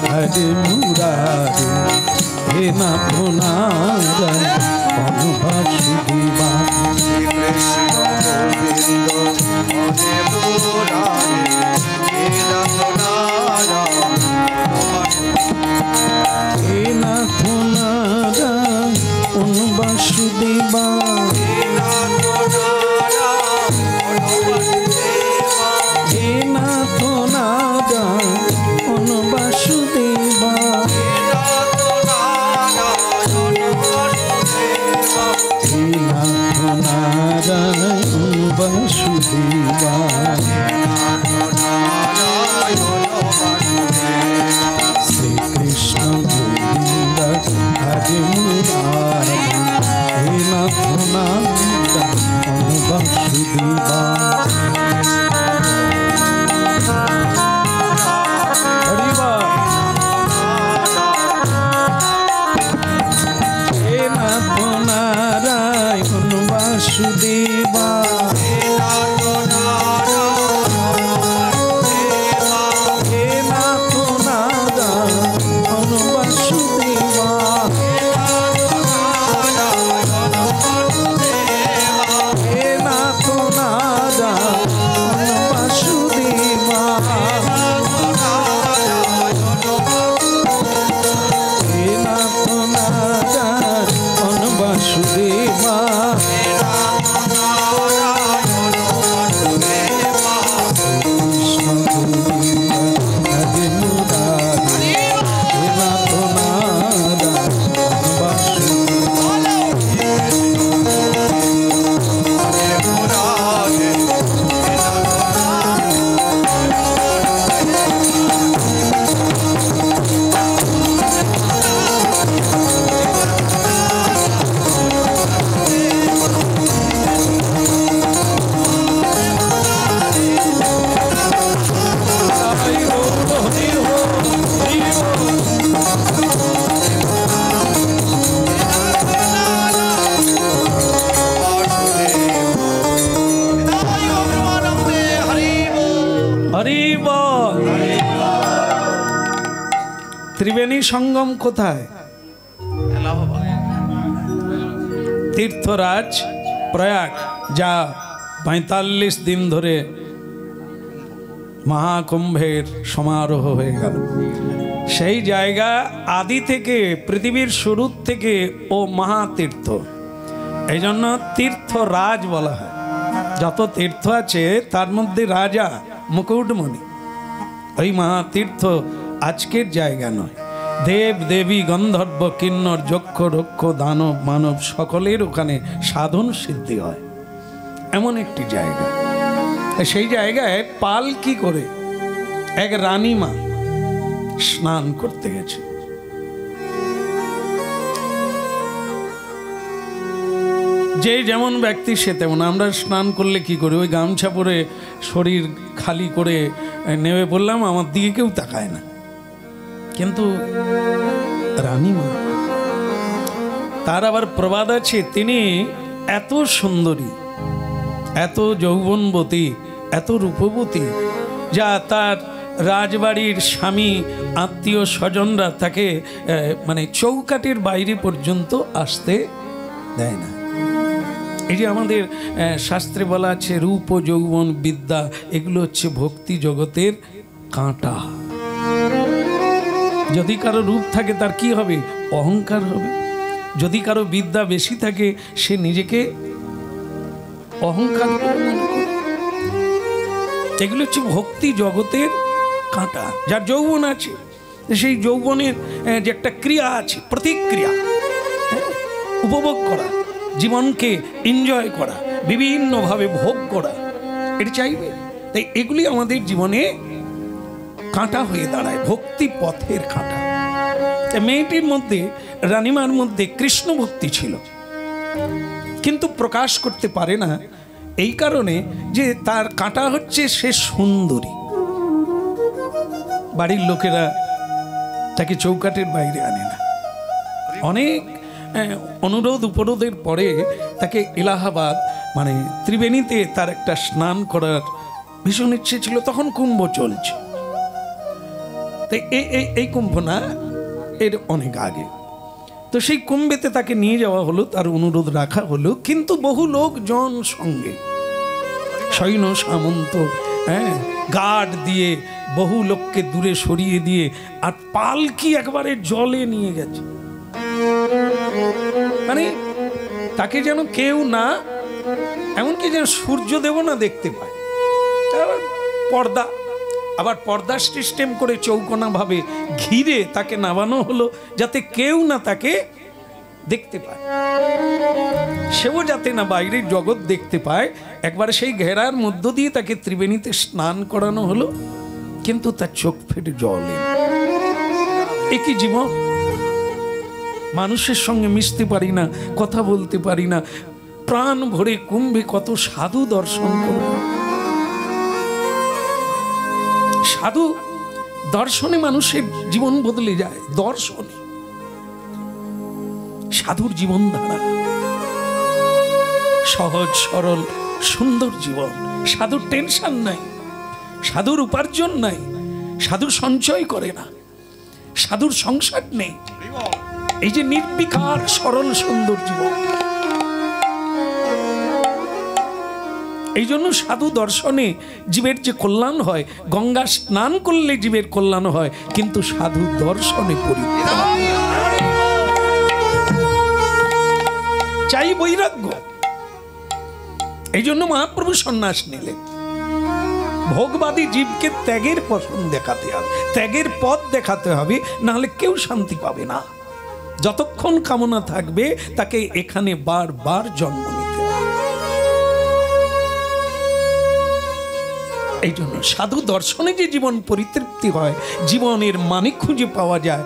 হরে মুরারি, হে নাথ নারায়ণ বাসুদেবা। হে নাথ নারায়ণ বাসুদেবা। হে নাথ নারায়ণ বাসুদেবা। হে নাথ নারায়ণ বাসুদেবা। শ্রীকৃষ্ণ ত্রিবেণী সঙ্গম কোথায়? তীর্থরাজ প্রয়াগ, যা ৪৫ দিন ধরে মহাকুম্ভের সমারোহ হয়ে গেল। সেই জায়গা আদি থেকে, পৃথিবীর শুরু থেকে ও মহাতীর্থ, এই জন্য তীর্থরাজ বলা হয়। যত তীর্থ আছে তার মধ্যে রাজা মুকুটমণি, ওই মহাতীর্থ আজকের জায়গা নয়। দেব দেবী গন্ধর্ব কিন্নর যক্ষ রক্ষ দানব মানব সকলের ওখানে সাধন সিদ্ধি হয়, এমন একটি জায়গা। সেই জায়গায় পালকি করে এক রানীমা স্নান করতে গেছে। যে যেমন ব্যক্তি সে তেমন। আমরা স্নান করলে কি করি? ওই গামছা পরে শরীর খালি করে নেমে পড়লাম, আমার দিকে কেউ তাকায় না। কিন্তু রানীমা, তার আবার প্রবাদ আছে, তিনি এত সুন্দরী, এত যৌবনবতী, এত রূপবতী, যা তার রাজবাড়ির স্বামী আত্মীয় স্বজনরা তাকে মানে চৌকাঠের বাইরে পর্যন্ত আসতে দেয় না। এই যে আমাদের শাস্ত্রে বলা আছে রূপ ও যৌবন বিদ্যা, এগুলো হচ্ছে ভক্তি জগতের কাঁটা। যদি কারো রূপ থাকে তার কি হবে? অহংকার হবে। যদি কারো বিদ্যা বেশি থাকে সে নিজেকে অহংকার করে মনে করে। এগুলো হচ্ছে ভক্তি জগতের কাঁটা। যার যৌবন আছে, সেই যৌবনের যে একটা ক্রিয়া আছে, প্রতিক্রিয়া, উপভোগ করা, জীবনকে এনজয় করা, বিভিন্নভাবে ভোগ করা, এটা চাইবে। তাই এগুলি আমাদের জীবনে কাঁটা হয়ে দাঁড়ায়, ভক্তি পথের কাঁটা। মেয়েটির মধ্যে, রানীমার মধ্যে কৃষ্ণ ভক্তি ছিল, কিন্তু প্রকাশ করতে পারে না এই কারণে যে তার কাঁটা হচ্ছে সে সুন্দরী। বাড়ির লোকেরা তাকে চৌকাঠের বাইরে আনে না। অনেক অনুরোধ উপরোধের পরে তাকে এলাহাবাদ মানে ত্রিবেণীতে তার একটা স্নান করার ভীষণ ইচ্ছে ছিল। তখন কুম্ভ চলছে, তাই এই কুম্ভ না, এর অনেক আগে। তো সেই কুম্ভেতে তাকে নিয়ে যাওয়া হলো, তার অনুরোধ রাখা হলো, কিন্তু বহু লোকজন সঙ্গে, সৈন্য সামন্ত, গার্ড দিয়ে বহু লোককে দূরে সরিয়ে দিয়ে, আর পালকি একবারে জলে নিয়ে গেছে। মানে তাকে যেন কেউ না, এমনকি যেন সূর্যদেবও না দেখতে পায়। পর্দা, আবার পর্দা সিস্টেম করে চৌকোনা ভাবে ঘিরে তাকে নামানো হলো, যাতে কেউ না তাকে দেখতে পায়, সেও যাতে না বাইরের জগৎ দেখতে পায়। একবার সেই ঘেরার মধ্য দিয়ে তাকে ত্রিবেণীতে স্নান করানো হলো, কিন্তু তার চোখ ফেটে জল এলো। একই জীবন, মানুষের সঙ্গে মিশতে পারি না, কথা বলতে পারি না, প্রাণ ভরে কুম্ভে কত সাধু দর্শন করব। সাধু দর্শনে মানুষের জীবন বদলে যায়। দর্শনে সাধুর জীবন ধারা সহজ সরল সুন্দর জীবন। সাধুর টেনশন নাই, সাধুর উপার্জন নাই, সাধু সঞ্চয় করে না, সাধুর সংসার নেই। এই যে নির্বিকার সরল সুন্দর জীবন, এই জন্য সাধু দর্শনে জীবের যে কল্যাণ হয়, গঙ্গা স্নান করলে জীবের কল্যাণ হয়, কিন্তু সাধু দর্শনে পরিত্রাণ। চাই বৈরাগ্য। এই জন্য মহাপ্রভু সন্ন্যাস নিলেন। ভোগবাদী জীবকে ত্যাগের পথন দেখাতে হবে, ত্যাগের পথ দেখাতে হবে, নাহলে কেউ শান্তি পাবে না। যতক্ষণ কামনা থাকবে তাকে এখানে বারবার জন্ম নিতে হবে। এই জন্য সাধু দর্শনে যে জীবন পরিতৃপ্তি হয়, জীবনের মানে খুঁজে পাওয়া যায়,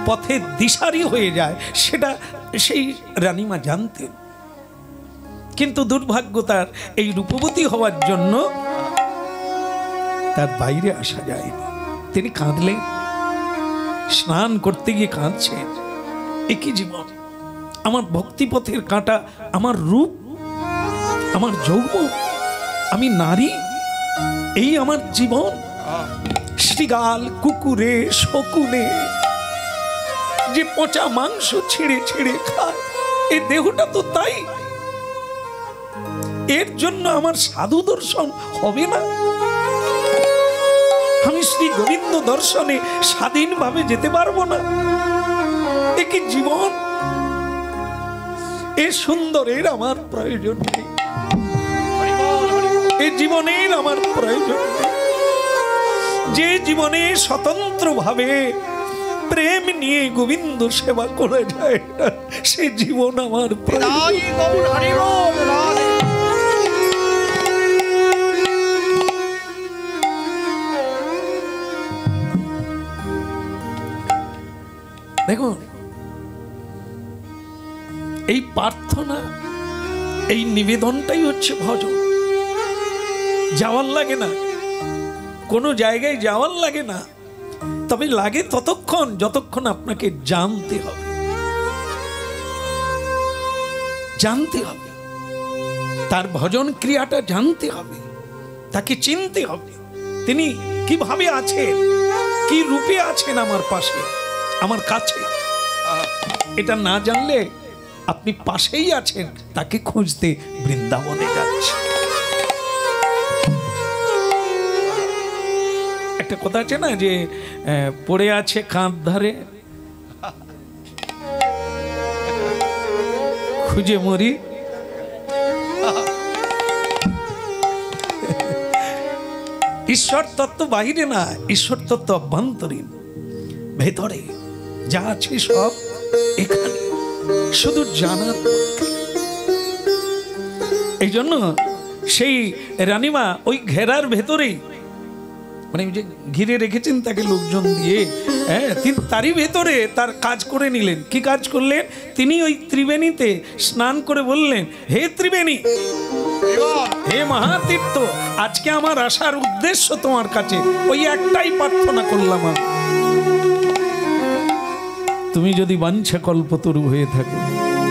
পথের দিশারি হয়ে যায়, সেটা সেই রানীমা জানতেন। কিন্তু দুর্ভাগ্য তার এই রূপবতী হওয়ার জন্য তার বাইরে আসা যায়নি। তিনি কাঁদলেন, স্নান করতে গিয়ে কাঁদছেন। একই জীবন, আমার ভক্তিপথের কাঁটা, আমার রূপ, আমার যৌবন, আমি নারী, এই আমার জীবন। শ্রীগাল কুকুরে শকুনে যে পচা মাংস ছিঁড়ে ছিঁড়ে খায়, এই দেহটা তো তাই। এর জন্য আমার সাধু দর্শন হবে না? আমি শ্রী গোবিন্দ দর্শনে স্বাধীনভাবে যেতে পারবো না? এ কি জীবন? এ সুন্দরের আমার প্রয়োজন নেই, এ জীবনের আমার প্রয়োজন নেই। যে জীবনে স্বতন্ত্রভাবে প্রেম নিয়ে গোবিন্দ সেবা করে যায়, সে জীবন আমার দেখুন। এই প্রার্থনা, এই নিবেদনটাই হচ্ছে ভজন। যাওয়ার লাগে না, কোনো জায়গায় যাওয়ার লাগে না, তবে লাগে ততক্ষণ যতক্ষণ আপনাকে জানতে হবে, জানতে হবে তার ভজন ক্রিয়াটা, জানতে হবে, তাকে চিনতে হবে, তিনি কিভাবে আছেন, কি রূপে আছেন আমার পাশে, আমার কাছে। এটা না জানলে আপনি পাশেই আছেন, তাকে খুঁজতে বৃন্দাবনে যাচ্ছে। একটা কথা আছে না যে পড়ে আছে কাঁধ ধারে, খুঁজে মরি। ঈশ্বর তত্ত্ব বাহিরে না, ঈশ্বর তত্ত্ব অভ্যন্তরীণ, ভেতরে যা আছে সব এখানে, শুধু জানার। এই জন্য সেই রানীমা ওই ঘেরার ভেতরেই, মানে যে ঘিরে রেখেছেন তাকে লোকজন দিয়ে, হ্যাঁ, তারই ভেতরে তার কাজ করে নিলেন। কি কাজ করলেন? তিনি ওই ত্রিবেণীতে স্নান করে বললেন, হে ত্রিবেণী, হে মহাতীর্থ, আজকে আমার আসার উদ্দেশ্য তোমার কাছে ওই একটাই প্রার্থনা করলাম, তুমি যদি বাঞ্ছা কল্পতরু হয়ে থাকো,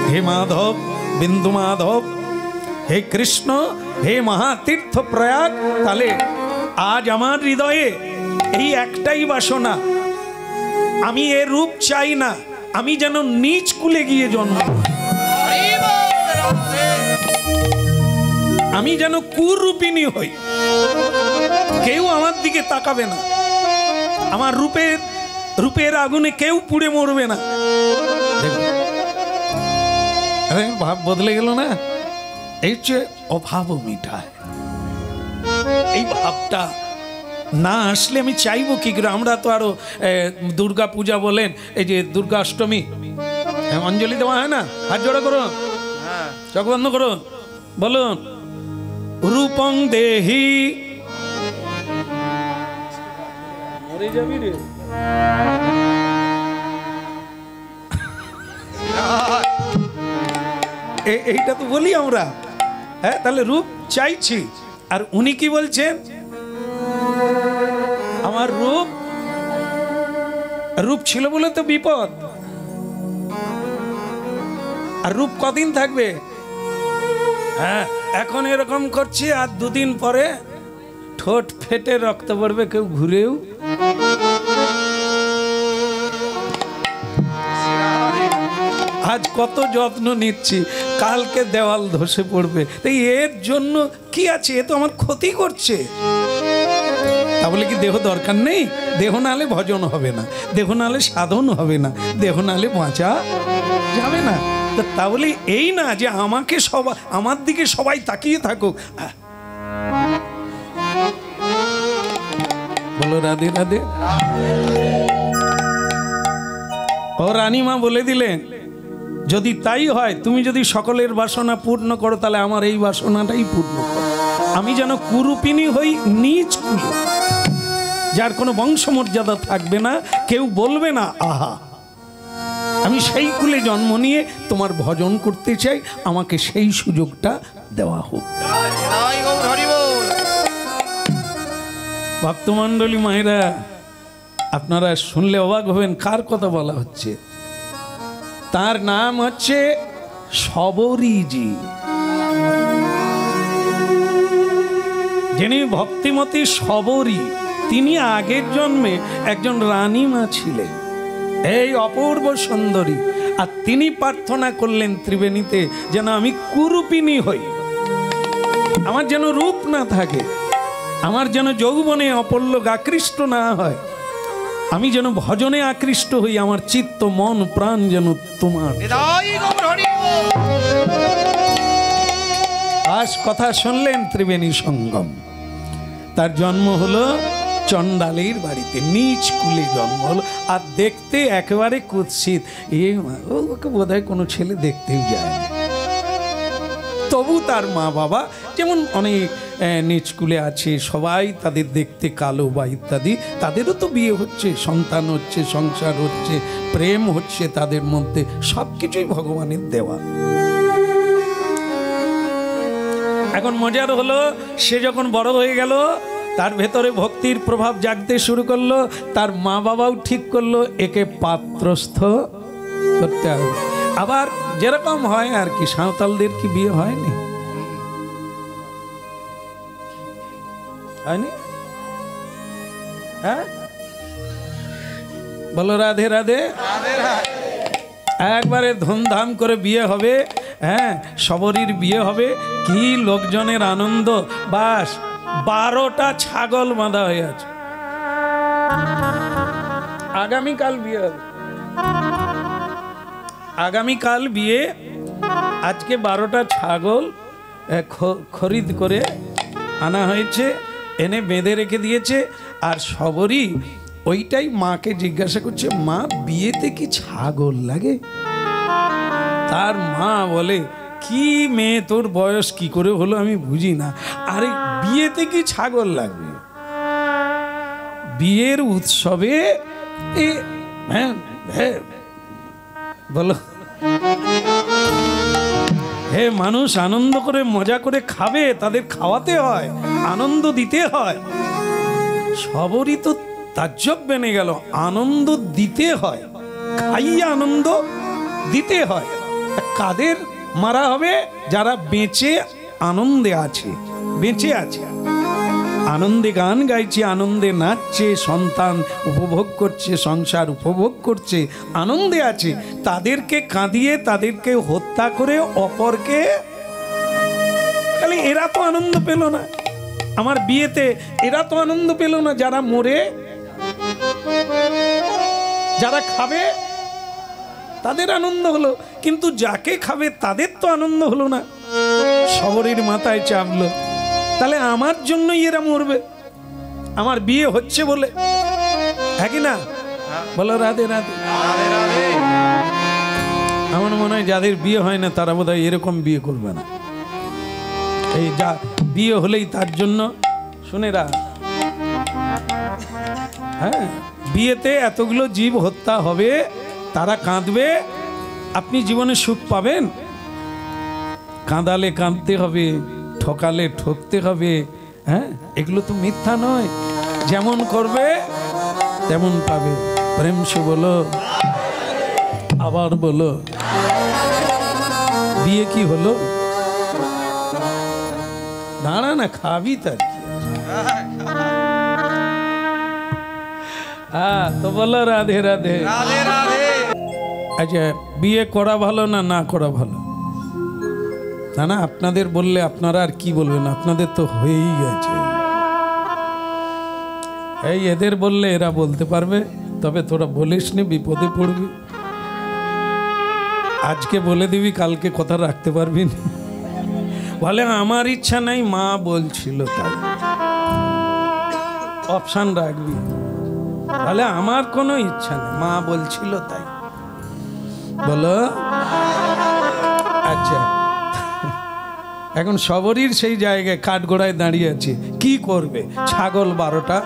হে মাধব, বিন্দু মাধব, হে কৃষ্ণ, হে মহাতীর্থ প্রয়াগ, তাহলে আজ আমার হৃদয়ে এই একটাই বাসনা, আমি এ রূপ চাই না, আমি যেন নিচ কুলে গিয়ে জন্ম, আমি যেন কুরূপিণী হই, কেউ আমার দিকে তাকাবে না, আমার রূপের আগুনে কেউ পুড়ে মরবে না। ভাব বদলে গেল না? এই হচ্ছে অভাব মিটায়। এই ভাবটা না আসলে আমি চাইবো কি করে? আমরা তো আরো দুর্গা পূজা বলেন, এই যে দুর্গা অষ্টমী অঞ্জলি দেওয়া হয় না? হাত জোড়া করুন, চোখ বন্ধ করুন, বলুন, রূপং দেহি, মরে যাবি রে। এইটা তো বলি আমরা, হ্যাঁ, তাহলে রূপ চাইছি। আর উনি কি বলছেন? আমার রূপ ছিল বলে তো বিপদ। আর রূপ কদিন থাকবে? হ্যাঁ, এখন এরকম করছি, আর দুদিন পরে ঠোঁট ফেটে রক্ত পড়বে, কেউ ঘুরেও। আজ কত যত্ন নিচ্ছি, কালকে দেওয়াল ধসে পড়বে। তাই এর জন্য কি আছে? এ তো আমার ক্ষতি করছে। তাহলে কি দেহ দরকার নেই? দেহ নালে ভজন হবে না, দেহ নালে সাধন হবে না, দেহ নালে বাঁচা যাবে না। তাহলে এই না যে আমাকে সবাই, আমার দিকে সবাই তাকিয়ে থাকুক। বলো রাধে রাধে। ও রানীমা বলে দিলেন, যদি তাই হয়, তুমি যদি সকলের বাসনা পূর্ণ করো, তাহলে আমার এই বাসনাটাই পূর্ণ করো। আমি যেন কুরূপিণী হই, নিজ কুলে, যার কোনো বংশমর্যাদা থাকবে না, কেউ বলবে না আহা। আমি সেই কুলে জন্ম নিয়ে তোমার ভজন করতে চাই, আমাকে সেই সুযোগটা দেওয়া হোক। ভক্তমণ্ডলী মায়েরা, আপনারা শুনলে অবাক হবেন কার কথা বলা হচ্ছে। তার নাম হচ্ছে শবরীজি, যিনি ভক্তিমতী শবরী। তিনি আগের জন্মে একজন রানীমা ছিলেন। এই অপূর্ব সুন্দরী। আর তিনি প্রার্থনা করলেন ত্রিবেণীতে, যেন আমি কুরূপিণী হই, আমার যেন রূপ না থাকে, আমার যেন যৌবনে অপল্লক আকৃষ্ট না হয়, আমি যেন ভজনে আকৃষ্ট হই, আমার চিত্ত মন প্রাণ যেন তোমার। আজ কথা শুনলেন ত্রিবেণী সঙ্গম। তার জন্ম হলো চণ্ডালীর বাড়িতে, নিচ কুলে জন্ম হলো। আর দেখতে একেবারে কুৎসিত, ওকে বোধহয় কোনো ছেলে দেখতেও যায় না। তবু তার মা বাবা, যেমন অনেক নিচ কুলে আছে, সবাই তাদের দেখতে কালো বা ইত্যাদি, তাদেরও তো বিয়ে হচ্ছে, সন্তান হচ্ছে, সংসার হচ্ছে, প্রেম হচ্ছে তাদের মধ্যে, সব কিছুই ভগবানের দেওয়া। এখন মজার হলো, সে যখন বড় হয়ে গেল, তার ভেতরে ভক্তির প্রভাব জাগতে শুরু করলো। তার মা বাবাও ঠিক করলো একে পাত্রস্থ করতে হবে। আবার যেরকম হয় আর কি, সাঁওতালদের কি বিয়ে হয়নি? হয়নি? হ্যাঁ, বলো রাধে রাধে। একবারে ধুমধাম করে বিয়ে হবে। হ্যাঁ, সবরীর বিয়ে হবে, কি লোকজনের আনন্দ। বাস 12টা ছাগল বাঁধা হয়ে আছে, আগামীকাল বিয়ে হবে। আগামীকাল বিয়ে, আজকে 12টা ছাগল খরিদ করে আনা হয়েছে, এনে বেঁধে রেখে দিয়েছে। আর সবরই ওইটাই মাকে জিজ্ঞাসা করছে, মা বিয়েতে কি ছাগল লাগে? তার মা বলে, কি মেয়ে, তোর বয়স কি করে হলো আমি বুঝি না, আরে বিয়েতে কি ছাগল লাগবে? বিয়ের উৎসবে বলো, হে মানুষ আনন্দ করে মজা করে খাবে, তাদের খাওয়াতে হয়, আনন্দ দিতে হয়। সবরই তো তাজ্জব বেনে গেল, আনন্দ দিতে হয়, খাইয়ে আনন্দ দিতে হয়। কাদের মারা হবে? যারা বেঁচে আনন্দে আছে, বেঁচে আছে, আনন্দে গান গাইছে, আনন্দে নাচছে, সন্তান উপভোগ করছে, সংসার উপভোগ করছে, আনন্দে আছে। তাদেরকে কাঁদিয়ে, তাদেরকে হত্যা করে অপরকে, তাহলে এরা তো আনন্দ পেল না। আমার বিয়েতে এরা তো আনন্দ পেল না, যারা মরে, যারা খাবে তাদের আনন্দ হলো, কিন্তু যাকে খাবে তাদের তো আনন্দ হলো না। সবরের মাথায় চাপলো, তাহলে আমার জন্যই এরা মরবে, আমার বিয়ে হচ্ছে বলে। হ্যাঁ কি না? বলো রাধে রাধে। আমার মনে হয় যাদের বিয়ে হয় না তারা বোধহয় এরকম বিয়ে করবে না। এই যা বিয়ে হলেই তার জন্য, শুনেরা, হ্যাঁ, বিয়েতে এতগুলো জীব হত্যা হবে, তারা কাঁদবে, আপনি জীবনে সুখ পাবেন? কাঁদালে কাঁদতে হবে, ঠকালে ঠকতে হবে। হ্যাঁ, এগুলো তো মিথ্যা নয়, যেমন করবে তেমন পাবে। প্রেম সে বলো, আবার বলো, বিয়ে কি হলো? দাঁড়া না, খাবি তার কি? তো বলো রাধে রাধে। আচ্ছা, বিয়ে করা ভালো না না করা ভালো? না না, আপনাদের বললে আপনারা আর কি বলবেন, আপনাদের তো হয়েই গেছে। এই এদের বললে এরা বলতে পারবে, তবে তোরা বলিস নি, বিপদে পড়বি। আজকে বলে দিবি, কালকে কথা রাখতে পারবি না। বলে আমার ইচ্ছা নাই, মা বলছিল তাই, অপশান রাখবি। বলে আমার কোনো ইচ্ছা নেই, মা বলছিল তাই। বলো আচ্ছা, এখন সবরীর সেই জায়গায় কাঠগোড়ায় দাঁড়িয়ে আছে, কি করবে? ছাগল 12টা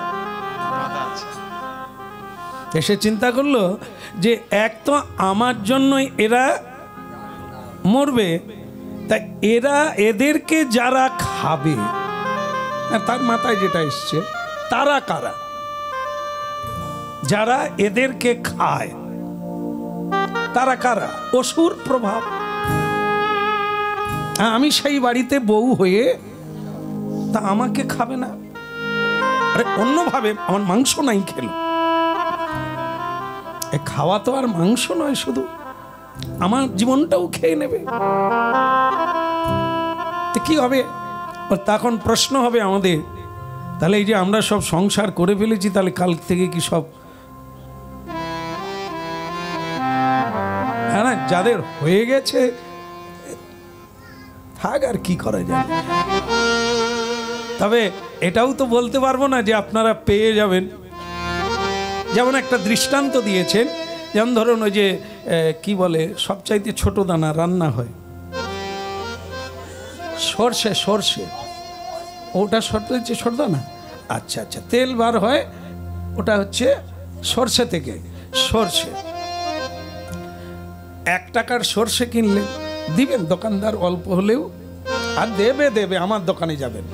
এসে চিন্তা করলো যে এক তো আমার জন্য এরা মরবে, তাই এরা, এদেরকে যারা খাবে, তার মাথায় যেটা এসছে, তারা কারা? যারা এদেরকে খায় তারা কারা? অসুর প্রভাব। আমি সেই বাড়িতে বউ হয়ে, তা আমাকে খাবে না? আরে অন্যভাবে আমার মাংস নাই খেলো, এ খাওয়া তো আর মাংস নয়, শুধু আমার জীবনটাও খেয়ে নেবে, তো কি হবে? তখন প্রশ্ন হবে আমাদের, তাহলে এই যে আমরা সব সংসার করে ফেলেছি, তাহলে কাল থেকে কি সব, হ্যাঁ না, যাদের হয়ে গেছে থাক, আর কি করা যায়। তবে এটাও তো বলতে পারবো না যে আপনারা পেয়ে যাবেন। যেমন একটা দৃষ্টান্ত দিয়েছেন, যেমন ধরুন ওই যে কি বলে সবচাইতে ছোট দানা রান্না হয়, সর্ষে, সর্ষে, ওটা হচ্ছে ছোট দানা। আচ্ছা আচ্ছা, তেল বার হয়, ওটা হচ্ছে সর্ষে থেকে। সর্ষে 1 টাকার সর্ষে কিনলে দিবেন দোকানদার অল্প হলেও, আর দেবে দেবে, আমার দোকানে যাবেন,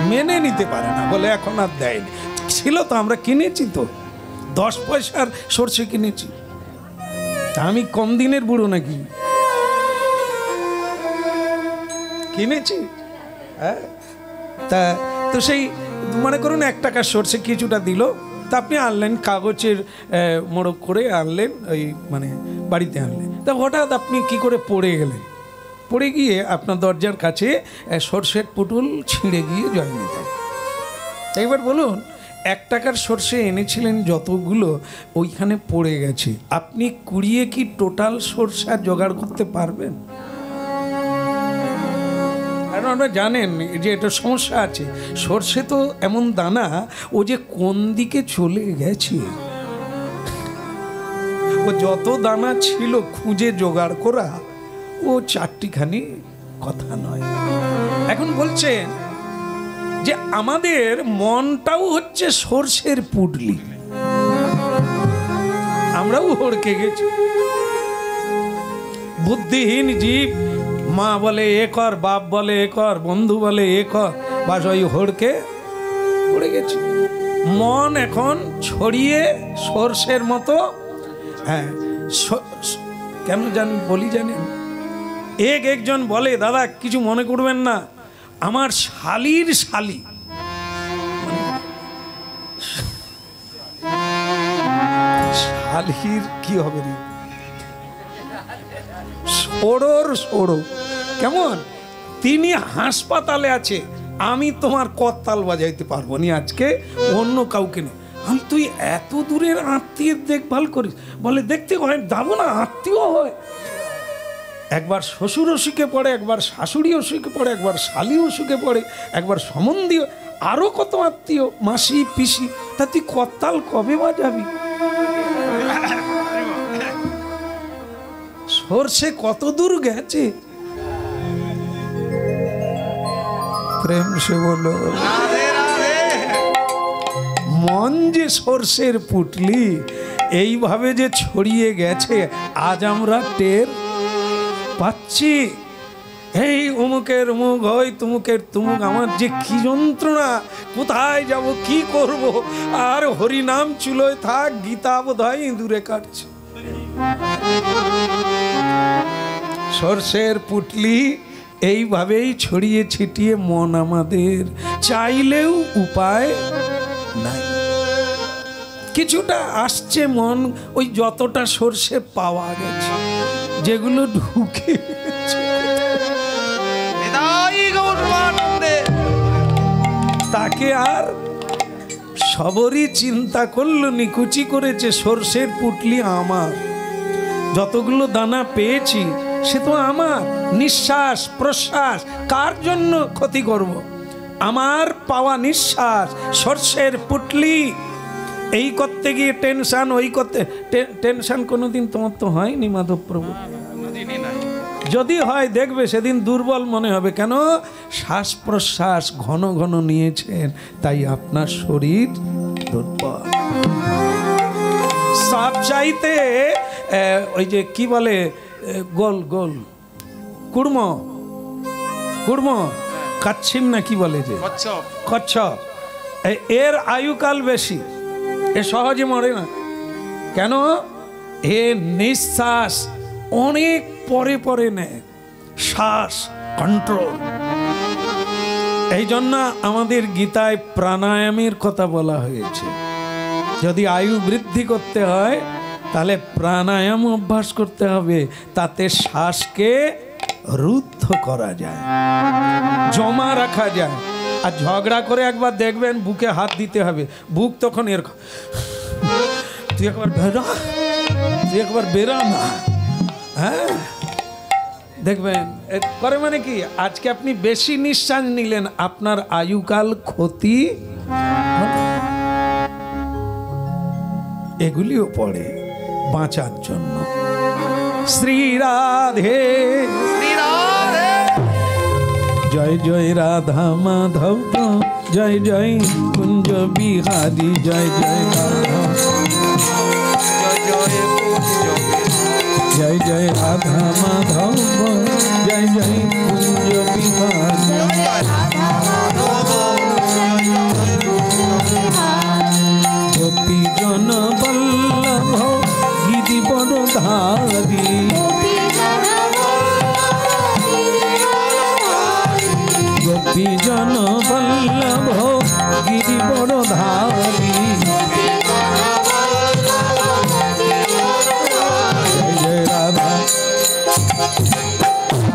মেনে নিতে পারে না, বলে এখন আর দেয়নি। ছিল তো, আমরা কিনেছি তো, 10 পয়সার সর্ষে কিনেছি, তা আমি কম দিনের বুড়ো নাকি, কিনেছি। হ্যাঁ, তা তো সেই মনে করুন 1 টাকার সর্ষে কিছুটা দিল, তা আপনি আনলেন কাগজের মোড়ক করে আনলেন, ওই মানে বাড়িতে আনলেন, তা হঠাৎ আপনি কি করে পড়ে গেলেন, পড়ে গিয়ে আপনার দরজার কাছে সর্ষের পুতুল ছিঁড়ে গিয়ে জয়েনি যায়। এইবার বলুন, 1 টাকার সর্ষে এনেছিলেন যতগুলো, ওইখানে পড়ে গেছে, আপনি কুড়িয়ে কি টোটাল সর্ষে জোগাড় করতে পারবেন? কারণ আপনারা জানেন যে এটা সমস্যা আছে, সর্ষে তো এমন দানা, ও যে কোন দিকে চলে গেছে, ও যত দানা ছিল খুঁজে জোগাড় করা, ও 4টিখানি কথা নয়। এখন বলছেন যে আমাদের মনটাও হচ্ছে সর্ষের পুডলি, আমরাও হড়কে গেছি, বুদ্ধিহীন জীব। মা বলে এ কর, বাপ বলে এ কর, বন্ধু বলে এ কর, বাস ওই হড়কে পড়ে গেছি। মন এখন ছড়িয়ে সর্ষের মতো। হ্যাঁ, কেন বলি জানেন, একজন বলে, দাদা কিছু মনে করবেন না, আমার শালির শালি, শালির কি হবে রে, সরোর সরো, কেমন, তিনি হাসপাতালে আছে, আমি তোমার করতাল বাজাইতে পারবো নি আজকে, অন্য কাউকে নেই। আমি, তুই এত দূরের আত্মীয়ের দেখভাল করিস? বলে দেখতে হয়, যাবো না, আত্মীয় হয়। একবার শ্বশুর অসুখে পড়ে, একবার শাশুড়ি অসুখে পড়ে, একবার শালি অসুখে পড়ে, একবার সম্বন্ধী, আরো কত আত্মীয়, মাসি পিসি, তা তুই করতাল কবে বাজাবি? সর্ষে কত দূর গেছে, প্রেম সে বলো। মন যে সর্ষের পুটলি, এইভাবে যে ছড়িয়ে গেছে, আজ আমরা টের পাচ্ছি। এই অমুকের মুখ হয়, তুমুকের তুমুক, আমার যে কি যন্ত্রণা, কোথায় যাব, কি করব, আর হরিনাম চুলোয় থাক, গীতা বোধহয় ইঁদুরে কাটছে। সর্ষের পুটলি এইভাবেই ছড়িয়ে ছিটিয়ে মন আমাদের, চাইলেও উপায় নাই। কিছুটা আসছে মন, ওই যতটা সর্ষে পাওয়া গেছে, যেগুলো ঢুকে তাকে আর সবরই চিন্তা করলো, নিকুচি করেছে, সর্ষের পুটলি আমার, যতগুলো দানা পেয়েছি সে তো আমার, নিঃশ্বাস প্রশ্বাস কার জন্য ক্ষতি করব? আমার পাওয়া নিঃশ্বাস, সর্ষের পুটলি। এই করতে গিয়ে টেনশন, ওই করতে টেনশন। কোনোদিন তোমার তো হয়নি মাধবপ্রভু? যদি হয় দেখবে সেদিন দুর্বল মনে হবে। কেন? শ্বাস প্রশ্বাস ঘন ঘন নিয়েছেন, তাই আপনার শরীর দুর্বল। সাপ চাইতে ওই যে কি বলে, গোল গোল কুড়ম, কুড়ম কাচ্ছিম না কি বলে, যে কচ্ছপ, এর আয়ুকাল বেশি, এ সহজে মরে না। কেন? এ নিঃশ্বাস অনেক পরে পরে নেয়, শ্বাস কন্ট্রোল। এই জন্য আমাদের গীতায় প্রাণায়ামের কথা বলা হয়েছে। যদি আয়ু বৃদ্ধি করতে হয় তাহলে প্রাণায়াম অভ্যাস করতে হবে, তাতে শ্বাসকে রুদ্ধ করা যায়, জমা রাখা যায়। আর ঝগড়া করে একবার দেখবেন বুকে হাত দিতে হবে, বুক তখন এরকম, তুই একবার বেরা, তুই একবার বেরা না, হ্যাঁ দেখবেন করে। মানে কি, আজকে আপনি বেশি নিঃশ্বাস নিলেন, আপনার আয়ুকাল ক্ষতি, এগুলিও পড়ে বাঁচার জন্য। শ্রী রাধে জয় জয় রাধা মাধব, জয় জয় কুঞ্জ বিহারী, জয় জয় রাধা, জয় জয় রাধা মাধব, জয় জয় কুঞ্জ বিহারী। গোপী জন বল্লভ গিরি বড়ধারী, গোপী জন বল্লভ গিরি বড়ধারী, জয় জয় রাধা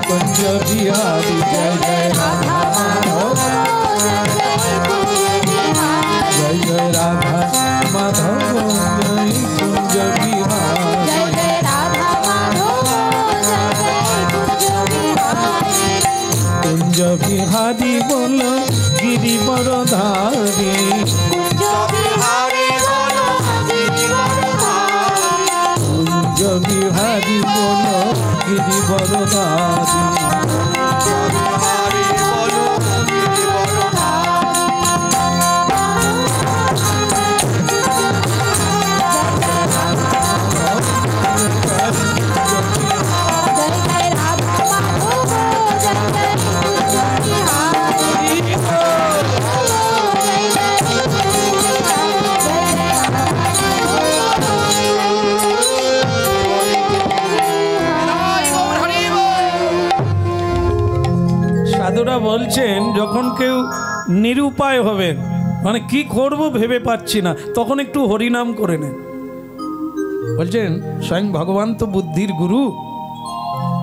কুঞ্জ বিহারী, জয় জয় রাধা মাধব, জয় জয় রাধা মাধব, জয় কুঞ্জ বিহারী, কুঞ্জ বিহারী বল গিরি বরধারী, কুঞ্জ বিহারী বল গিরি বরধারী। সাধুরা বলছেন যখন কেউ নিরুপায় হবেন, মানে কি করব ভেবে পাচ্ছি না, তখন একটু হরিনাম করে নেন। বলছেন স্বয়ং ভগবান তো বুদ্ধির গুরু,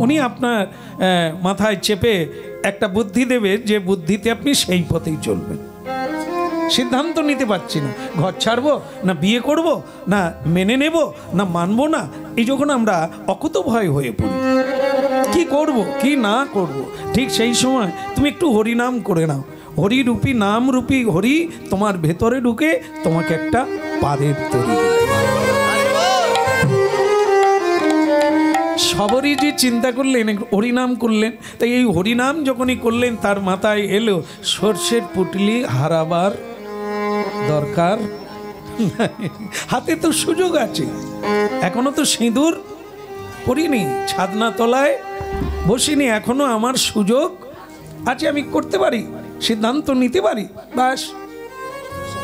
উনি আপনার মাথায় চেপে একটা বুদ্ধি দেবে, যে বুদ্ধিতে আপনি সেই পথেই চলবেন। সিদ্ধান্ত নিতে পারছি না, ঘর ছাড়বো না বিয়ে করব, না মেনে নেব না মানবো না, এই যখন আমরা অকুত ভয় হয়ে পড়ি, কি করব কি না করব, ঠিক সেই সময় তুমি একটু হরিনাম করে নাও। হরিরূপী নাম রূপী হরি তোমার ভেতরে ঢুকে তোমাকে একটা পারের তৈরি। সবরই যে চিন্তা করলেন হরিনাম করলেন, তাই এই হরিনাম যখনই করলেন তার মাথায় এলো সর্ষের পুটলি হারাবার দরকার, হাতে তো সুযোগ আছে, এখনো তো সিঁদুর পরিনি, ছাদনা তলায় বসিনি, এখনো আমার সুযোগ আছে, আমি করতে পারি, সিদ্ধান্ত নিতে পারি। বাস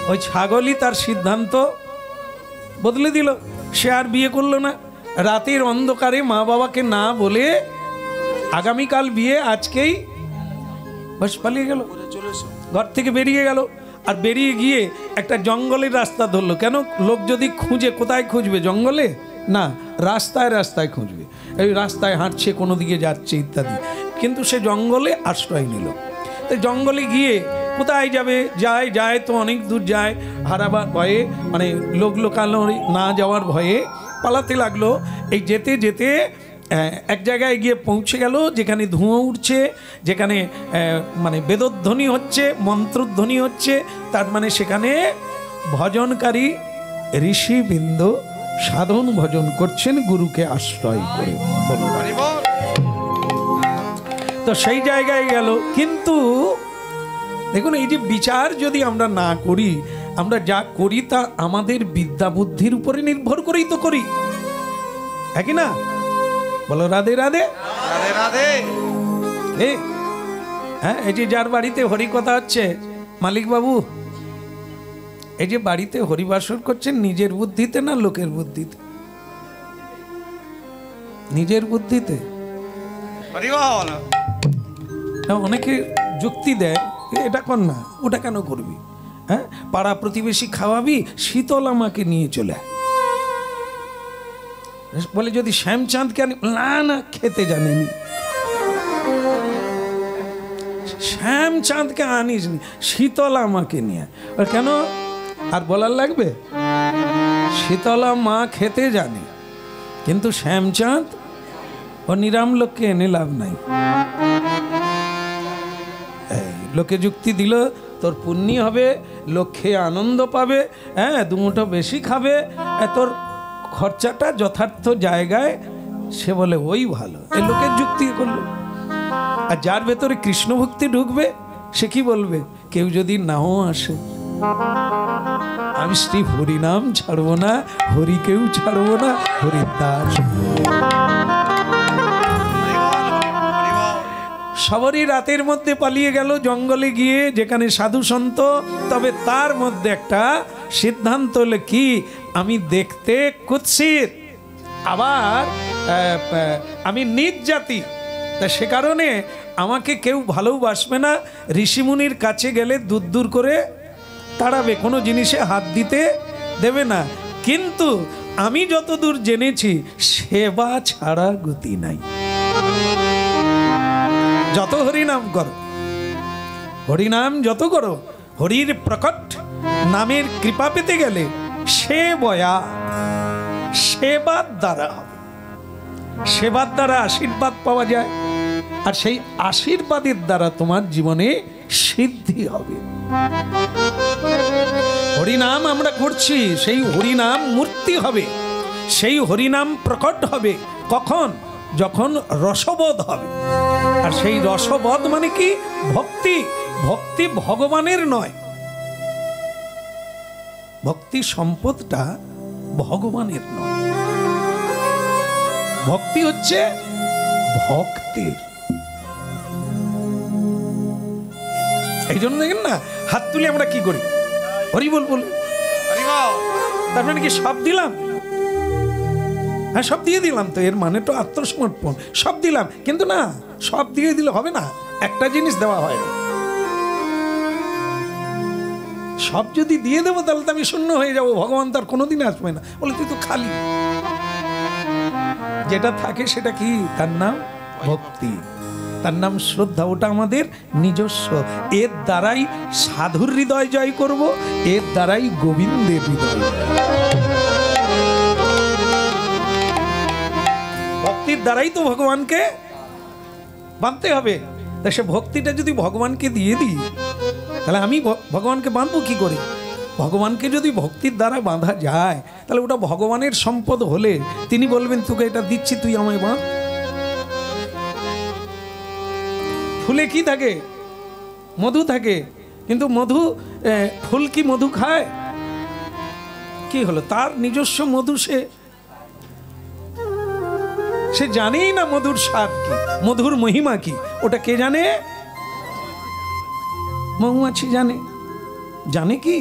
ওই ছাগলই তার সিদ্ধান্ত বদলে দিল, সে আর বিয়ে করলো না। রাতের অন্ধকারে মা বাবাকে না বলে আগামীকাল বিয়ে, আজকেই বাস পালিয়ে গেল, ঘর থেকে বেরিয়ে গেল। আর বেরিয়ে গিয়ে একটা জঙ্গলের রাস্তা ধরলো। কেন? লোক যদি খুঁজে, কোথায় খুঁজবে? জঙ্গলে না, রাস্তায় রাস্তায় খুঁজবে, এই রাস্তায় হাঁটছে, কোনো দিকে যাচ্ছে ইত্যাদি। কিন্তু সে জঙ্গলে আশ্রয় নিল। তো জঙ্গলে গিয়ে কোথায় যাবে? যায় তো অনেক দূর যায়, হারাবার ভয়ে, মানে লোকালয় না যাওয়ার ভয়ে পালাতে লাগলো। এই যেতে যেতে এক জায়গায় গিয়ে পৌঁছে গেল যেখানে ধোঁয়া উঠছে, যেখানে মানে বেদধ্বনি হচ্ছে, মন্ত্রধ্বনি হচ্ছে, তার মানে সেখানে ভজনকারী ঋষিবৃন্দ সাধন ভজন করছেন গুরুকে আশ্রয় করে। তো সেই জায়গায় গেল। কিন্তু দেখুন, এই যে বিচার যদি আমরা না করি, আমরা যা করি তা আমাদের বিদ্যা বুদ্ধির উপরে নির্ভর করেই তো করি, একই না? বলো রাধে রাধে রাধে রাধে। হ্যাঁ, এই যে যার বাড়িতে হরি কথা হচ্ছে, মালিক বাবু, এই যে বাড়িতে হরিবাসর করছেন, নিজের বুদ্ধিতে না লোকের বুদ্ধিতে? নিজের বুদ্ধিতে। অনেকে যুক্তি দেয়, এটা কর না, ওটা কেন করবি? হ্যাঁ, পাড়া প্রতিবেশী খাওয়াবি, শীতল আমাকে নিয়ে চলে আয়। বলে যদি শ্যামচাঁদকে আনি, না না খেতে জানেনি, শ্যামচাঁদকে আনিস নি, শীতলা আমাকে নিয়ে। কেন আর বলার লাগবে? শীতলা মা খেতে জানে, কিন্তু শ্যামচাঁদ ও নিরাম লোককে এনে লাভ নাই। লোকে যুক্তি দিল তোর পুণ্যি হবে, লোক খেয়ে আনন্দ পাবে, হ্যাঁ দুমুঠো বেশি খাবে, তোর খরচাটা যথার্থ জায়গায়, সে বলে ওই ভালো। এই লোকের যুক্তি করলো। আর যার ভেতরে কৃষ্ণ ভক্তি ঢুকবে সে কি বলবে? কেউ যদি নাও আসে, আমি শ্রী হরিনাম ছাড়বো না, হরি কেউ ছাড়বো না, হরিদাস। সবারই রাতের মধ্যে পালিয়ে গেল জঙ্গলে গিয়ে, যেখানে সাধু সন্ত। তবে তার মধ্যে একটা সিদ্ধান্ত হলো কি, আমি দেখতে কুৎসিত, আবার আমি নিজ জাতি, তা সে কারণে আমাকে কেউ ভালোবাসবে না। ঋষিমুনির কাছে গেলে দূর দূর করে তাড়াবে, কোনো জিনিসে হাত দিতে দেবে না। কিন্তু আমি যতদূর জেনেছি, সেবা ছাড়া গতি নাই। যত হরিনাম করো, হরিনাম যত করো, হরির প্রকট নামের কৃপা পেতে গেলে সেবয়া, সেবার দ্বারা হবে। সেবার দ্বারা আশীর্বাদ পাওয়া যায়, আর সেই আশীর্বাদের দ্বারা তোমার জীবনে সিদ্ধি হবে। হরিনাম আমরা করছি, সেই হরিনাম মূর্তি হবে, সেই হরিনাম প্রকট হবে। কখন? যখন রসবোধ হবে। আর সেই রসবোধ মানে কি? ভক্তি। ভক্তি ভগবানের নয়, ভক্তি সম্পদটা ভগবানের নয়, ভক্তি হচ্ছে ভক্তের। এই জন্য দেখেন না, হাত তুলে আমরা কি করি? হরি বল বল, তার মানে কি সব দিলাম? হ্যাঁ সব দিয়ে দিলাম, তো এর মানে তো আত্মসমর্পণ, সব দিলাম। কিন্তু না, সব দিয়ে দিলে হবে না, একটা জিনিস দেওয়া হয় না। সব যদি দিয়ে দেবো তাহলে তো আমি শূন্য হয়ে যাবো, ভগবান তার কোনোদিন আসবে না। বলে তুই তো খালি। যেটা থাকে সেটা কি? তার নাম ভক্তি, তার নাম শ্রদ্ধা। ওটা আমাদের নিজস্ব। এর দ্বারাই সাধুর হৃদয় জয় করব, এর দ্বারাই গোবিন্দের হৃদয়। ভক্তির দ্বারাই তো ভগবানকে বাঁধতে হবে। তা সে ভক্তিটা যদি ভগবানকে দিয়ে দিই, তাহলে আমি ভগবানকে বাঁধবো কি করে? ভগবানকে যদি ভক্তির দ্বারা বাঁধা যায়, তাহলে ওটা ভগবানের সম্পদ হলে তিনি বলবেন তোকে এটা দিচ্ছি, তুই আমায় বাঁধ। ফুলে কি থাকে? মধু থাকে, কিন্তু মধু, ফুল কি মধু খায়? কি হলো? তার নিজস্ব মধু, সে জানেই না মধুর স্বাদ কি, মধুর মহিমা কি। ওটা কে জানে? মৌমাছি জানে। জানে কি?